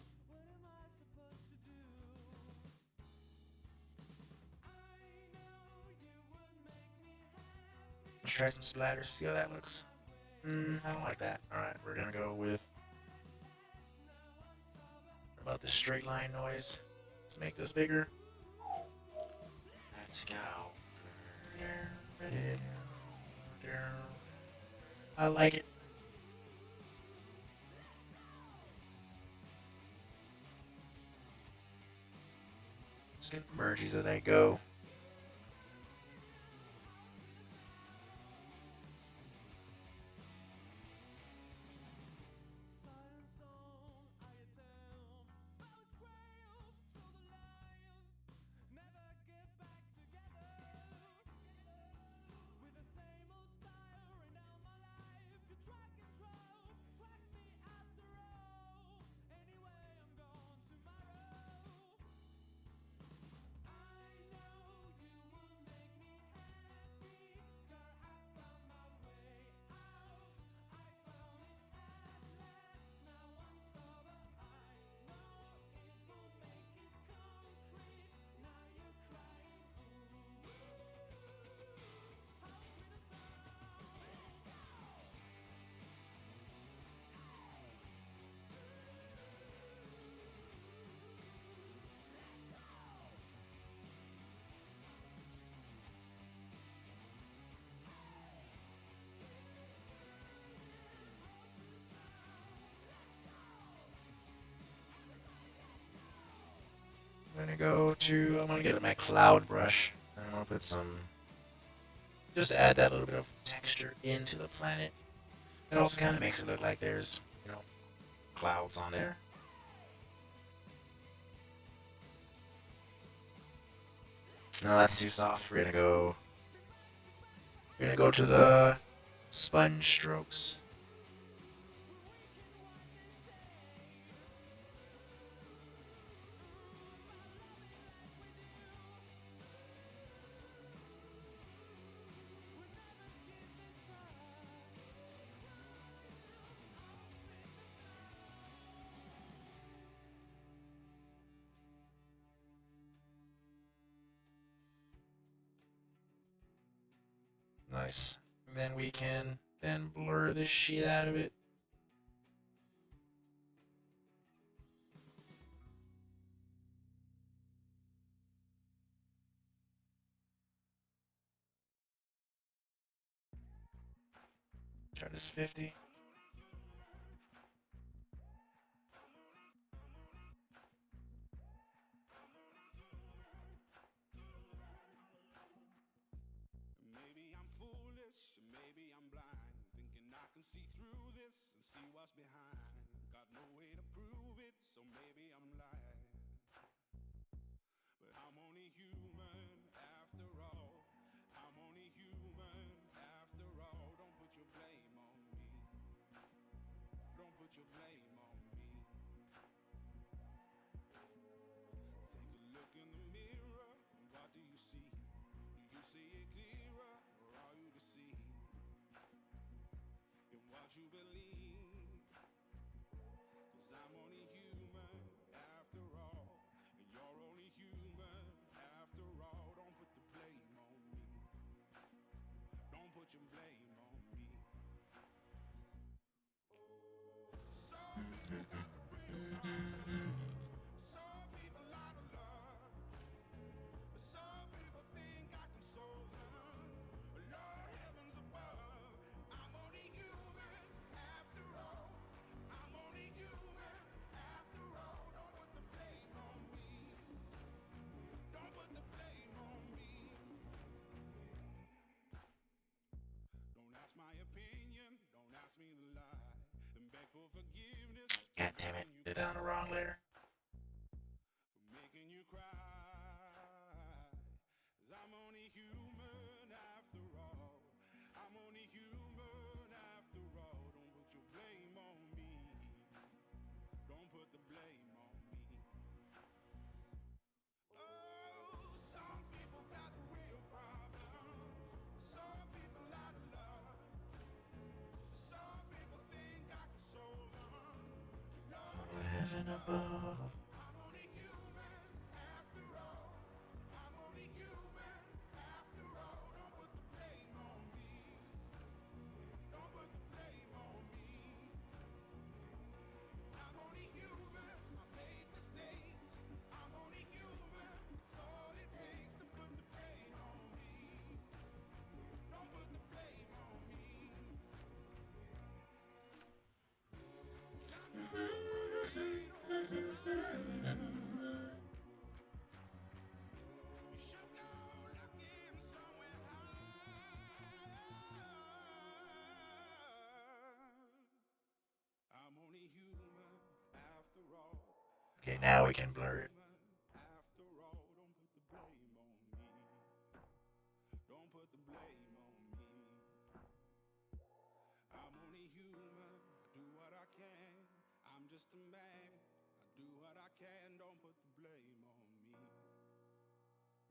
Let's try some splatters. See how that looks. I don't like that. All right, we're gonna go with. What about this straight line noise? Let's make this bigger. Let's go. I like it. Just gonna merge these as I go. I'm gonna get my cloud brush. I'm gonna put some, just to add that little bit of texture into the planet. It also kind of makes it look like there's, clouds on there. No, that's too soft. We're gonna go to the sponge strokes. Nice. And then we can then blur the shit out of it. Try this 50. Maybe I'm foolish, maybe I'm blind, thinking I can see through this and see what's behind. Got no way to prove it, so maybe I'm lying. But I'm only human after all. I'm only human after all. Don't put your blame on me. Don't put your blame on me. Take a look in the mirror, what do you see? Do you see it clearer, or are you deceived in what you believe? 'Cause I'm only human after all, and you're only human after all. Don't put the blame on me. Don't put your blame on me. Some people got the real problems. Some people out of love. Some people think I can solve them. Lord heavens above, I'm only human after all. I'm only human after all. Don't put the blame on me. Don't put the blame on me. Don't ask my opinion. Don't ask me to lie. And beg for forgiveness. God damn it. Did it on the wrong layer. For making you cry. 'Cause I'm only human after all. I'm only human after all. Don't put your blame on me. Don't put the blame on me. Oh, some people got the real problems. Some people out of love. Some people think I can solve them. Okay, now we can blur it.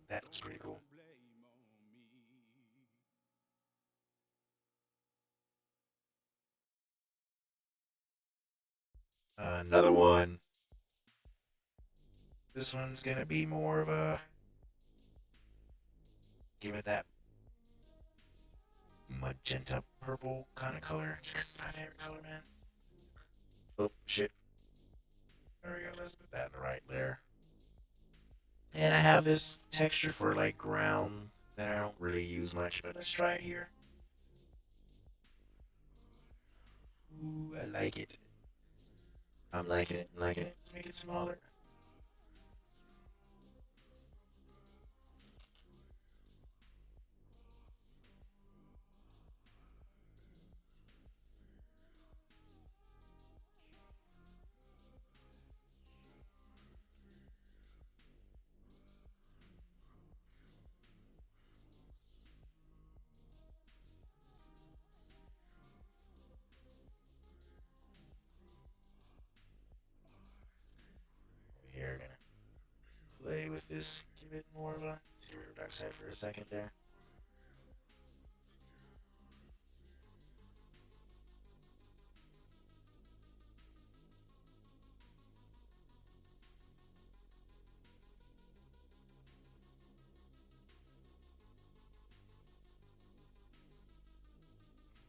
That was pretty cool. Another one. This one's gonna be more of a. Give it that magenta purple kind of color. It's my favorite color, man. Oh, shit. There we go. Let's put that in the right layer. And I have this texture for like ground that I don't really use much, but let's try it here. Ooh, I like it. I'm liking it, liking it. Let's make it smaller. Here, gonna play with this. Give it more of a. Let's get rid of dark side for a second there.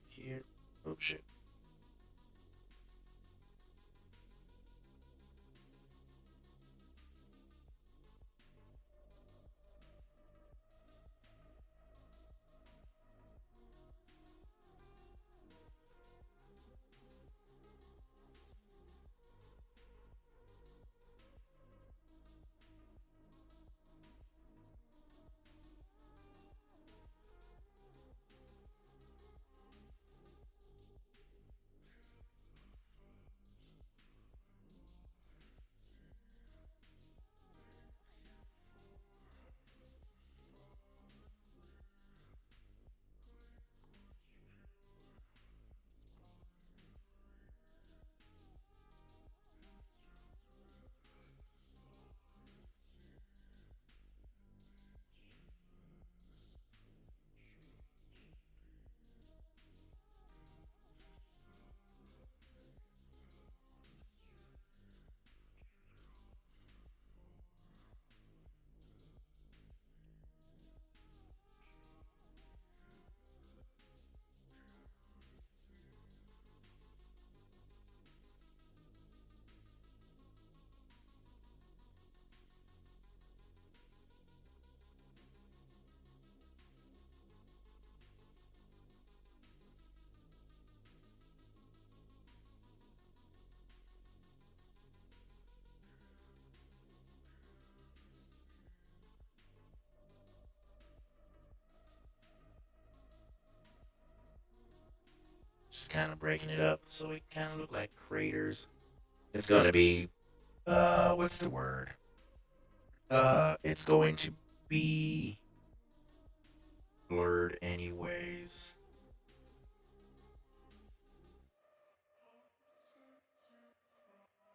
Here. Oh shit. Just kind of breaking it up so it kind of look like craters. It's gonna be, what's the word? It's going to be blurred anyways.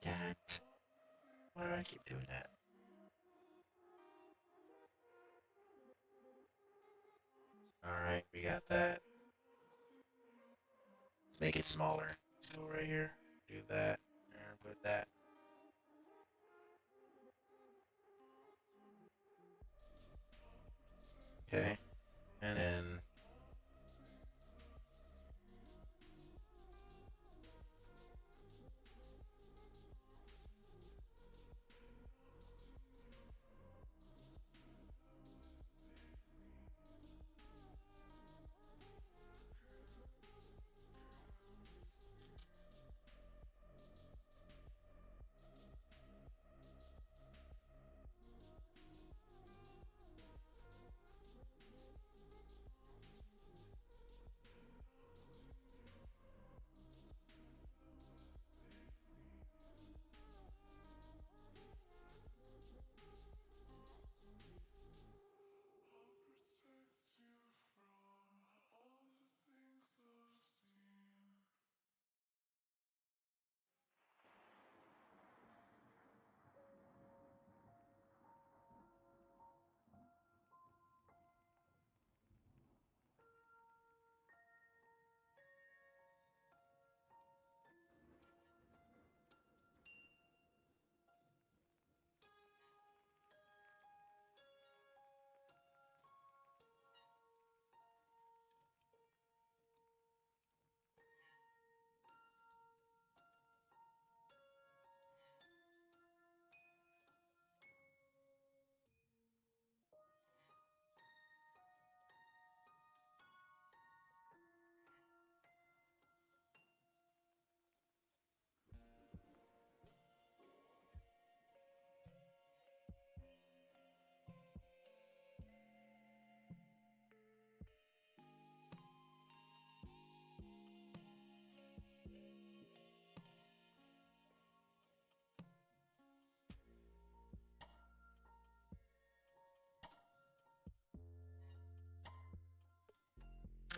God, why do I keep doing that? Alright, we got that. Let's make it smaller. Let's go right here, do that, and put that. Okay, and then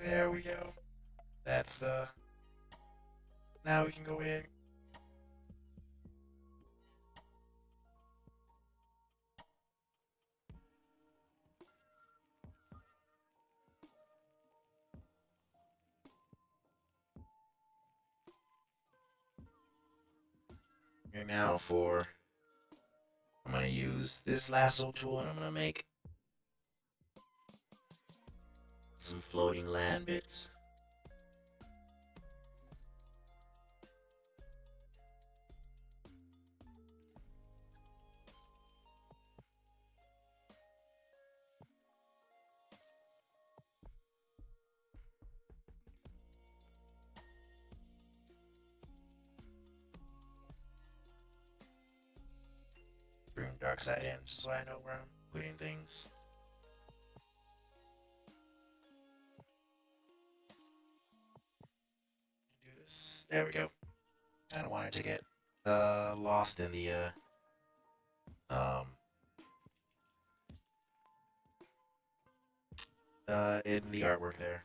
There we go. That's the. Now we can go in. And now for. I'm gonna use this lasso tool and I'm gonna make some floating land bits. Bring dark side in so I know where I'm putting things. Do this. There we go. I don't want it to get lost in the in the artwork there.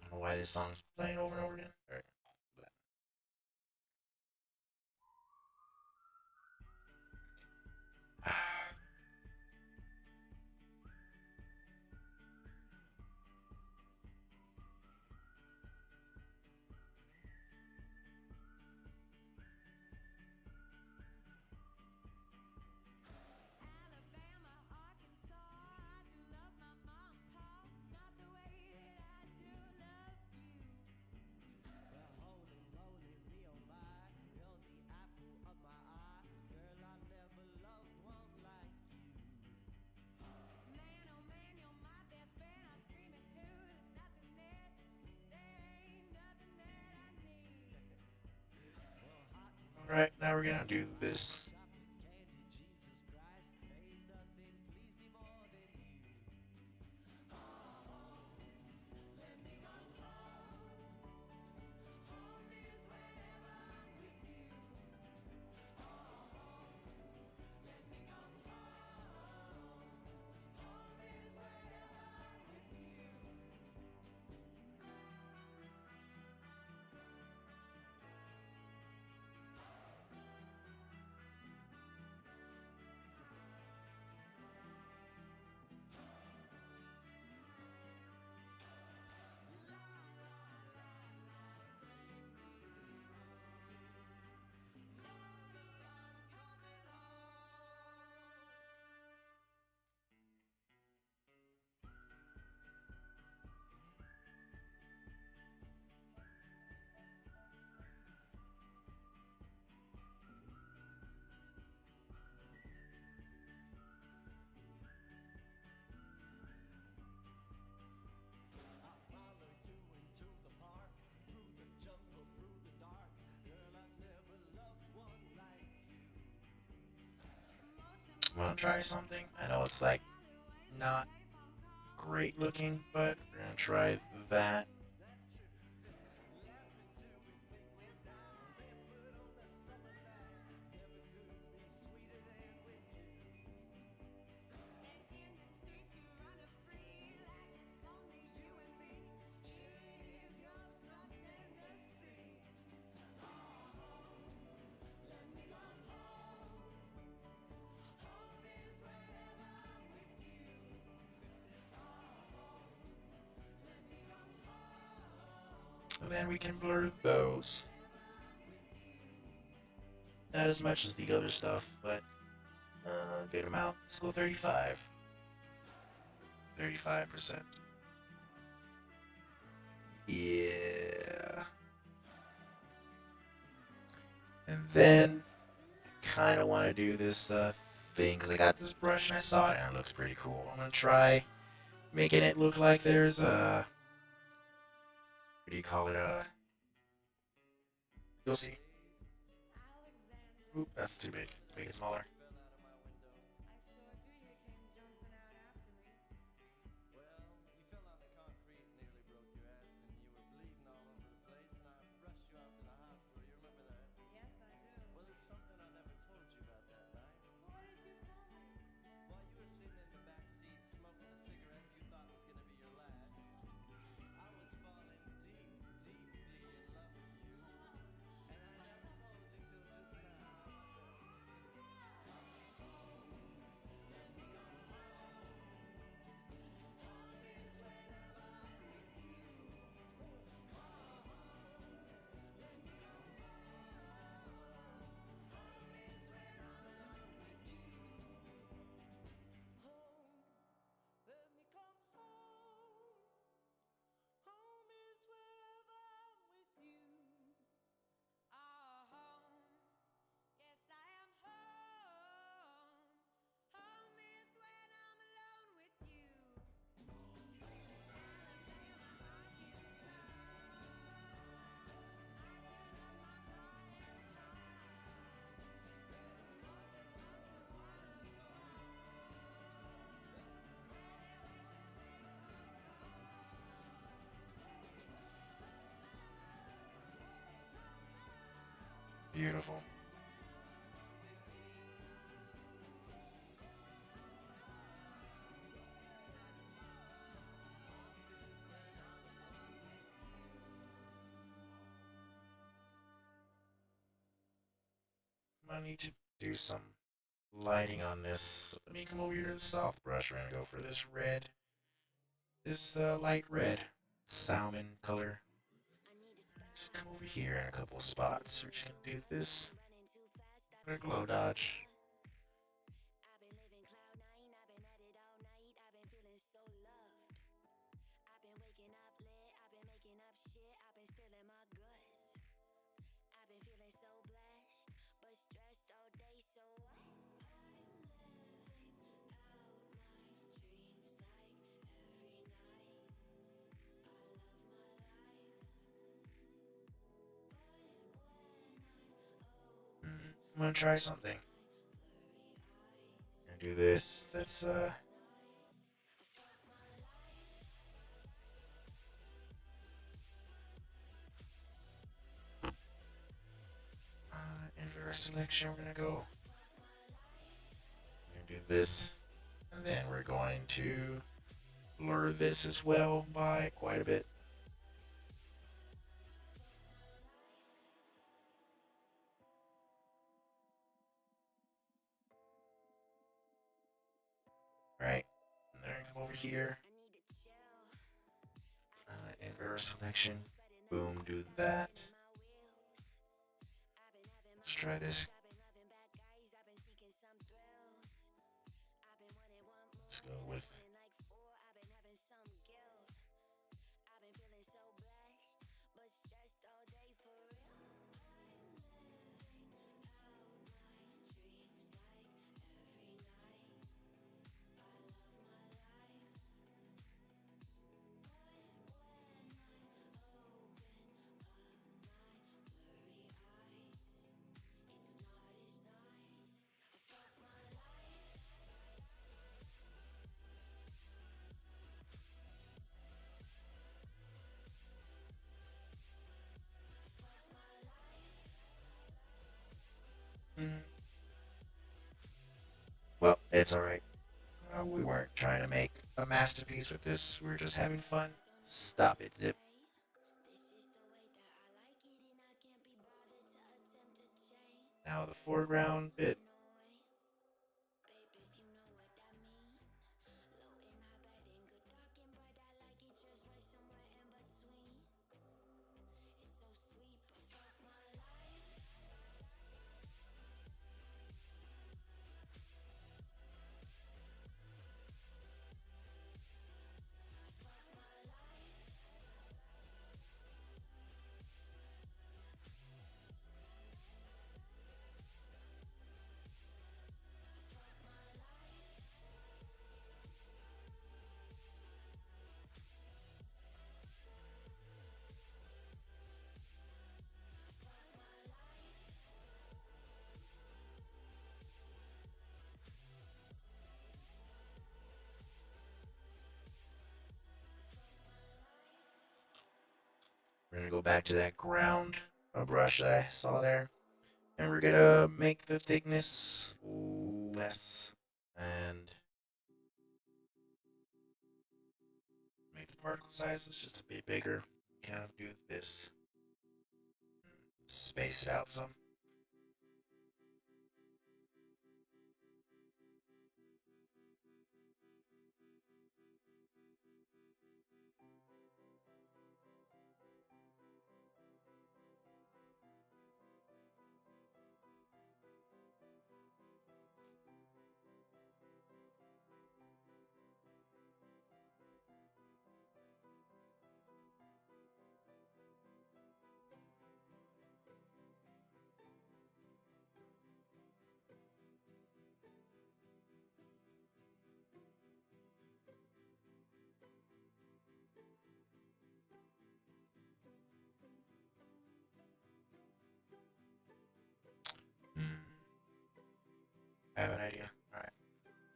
I don't know why this song's playing over and over again. All right. Alabama, Arkansas, I do love my mom and pop, not the way that I do love you. Well, holy moly, Rio my, you're the apple of my eye. Girl, I never loved one like you. Man, oh man, you're my best friend. I scream it too. There's nothing that, there ain't nothing that I need. Well, hot and All right, now we're gonna do this. chocolate candy, Jesus Christ, ain't nothing please me more than you. I'm gonna try something. I know it's like not great looking, but we're gonna try that. And then we can blur those. Not as much as the other stuff, but a good amount. Let's go 35. 35%. Yeah. And then I kind of want to do this thing because I got this brush and I saw it and it looks pretty cool. I'm going to try making it look like there's a... What do you call it? You'll see. Oop, that's too big. Make it smaller. Beautiful. I need to do some lighting on this. Let me come over here to the soft brush. We're gonna go for this red. This light red. Salmon color. Just come over here in a couple of spots. We're just gonna do this. Put a glow dodge. I'm gonna try something. I'm gonna do this. Let's inverse selection. We're gonna go. We're gonna do this, and then we're going to blur this as well by quite a bit. Right, and then come over here. Inverse selection. Boom, do that. Let's try this. Let's go with. It's alright. We weren't trying to make a masterpiece with this. We were just having fun. Stop it, Zip. Now the foreground bit. We're gonna go back to that ground brush that I saw there. And we're gonna make the thickness less. And make the particle sizes just a bit bigger. Kind of do this. Space it out some. I have an idea. Alright.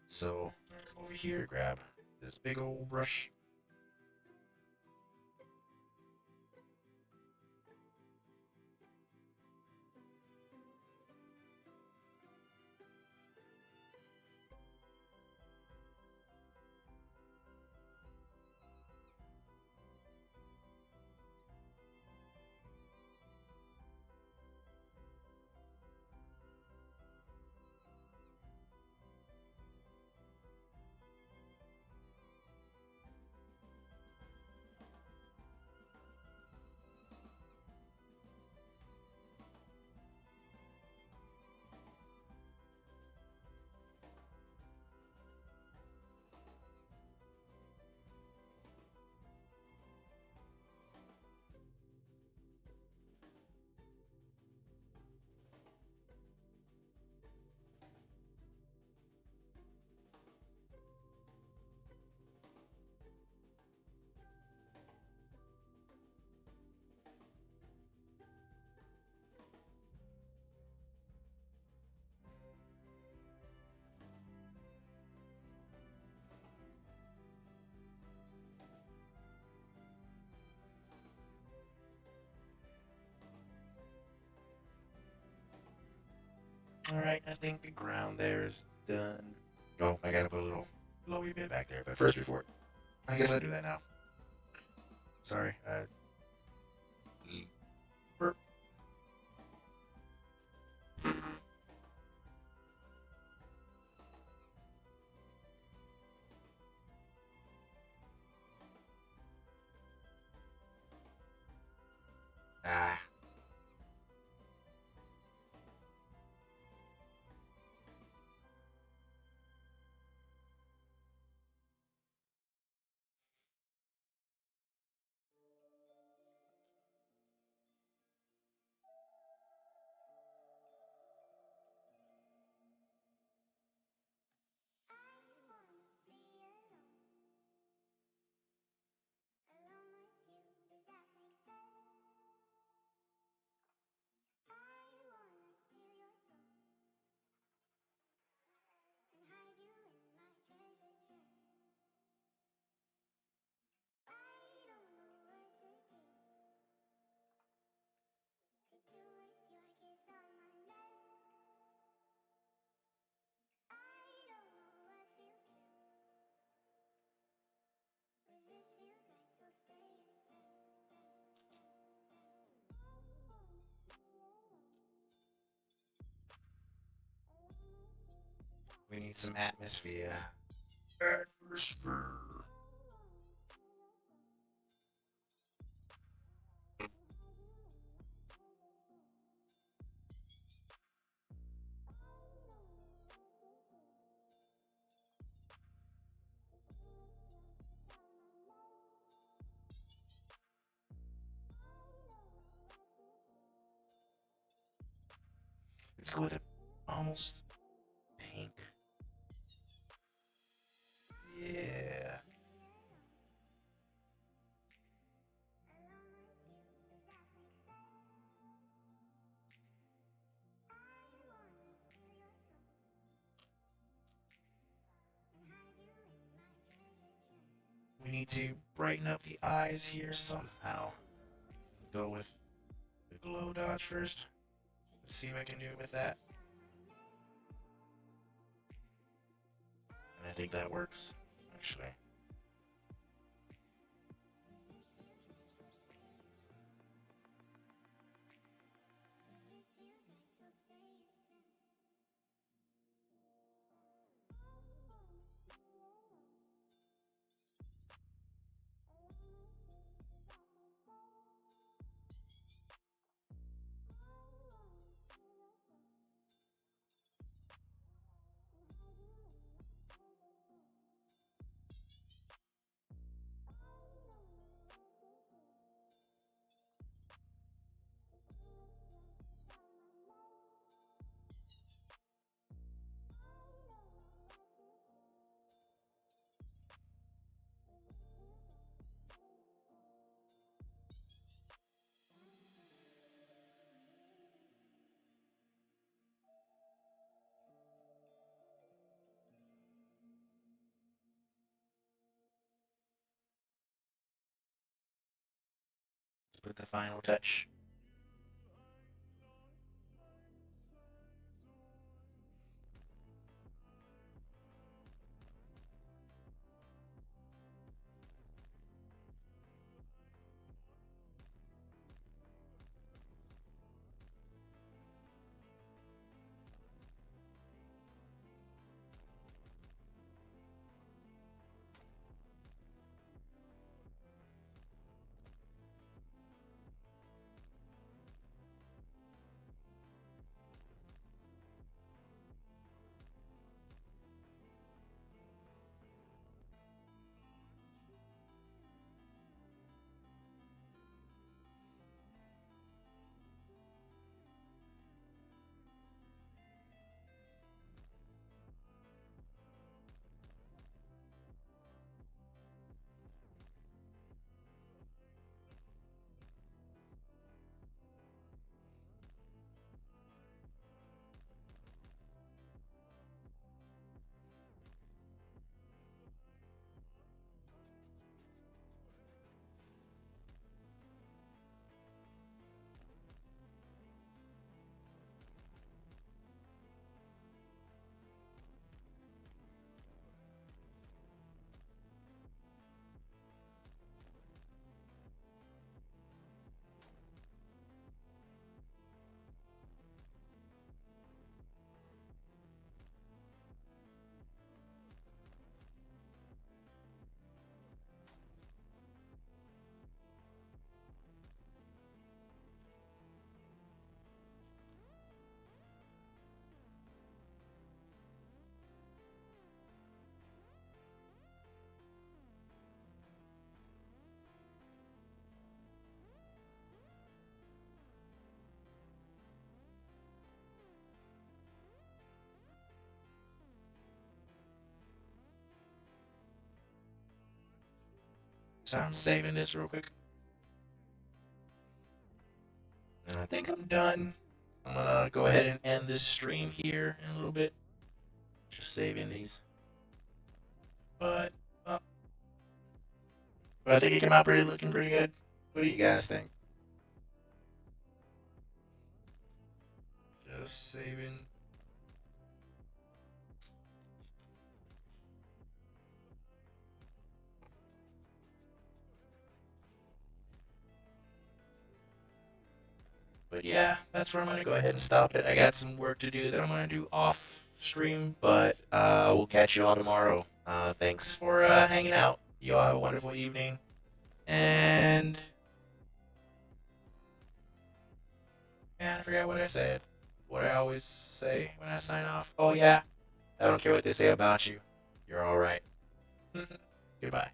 So, come over here, grab this big old brush. Alright, I think the ground there is done. Oh, I gotta put a little lowy bit back there. But first, before, I guess I do that now. Sorry. Burp. Ah. We need some atmosphere. Atmosphere. Let's go with it. Almost pink. Yeah. We need to brighten up the eyes here somehow. Go with the glow dodge first. Let's see if I can do it with that. And I think that works, actually. Let's put the final touch. So I'm saving this real quick. And I think I'm done. I'm gonna go ahead and end this stream here in a little bit. Just saving these. But I think it came out looking pretty good. What do you guys think? Just saving. But yeah, that's where I'm gonna go ahead and stop it. I got some work to do that I'm gonna do off stream, but we'll catch you all tomorrow. Thanks for hanging out. You all have a wonderful evening. And man, I forgot what I said. What I always say when I sign off. Oh yeah, I don't care what they say about you. You're all right. Goodbye.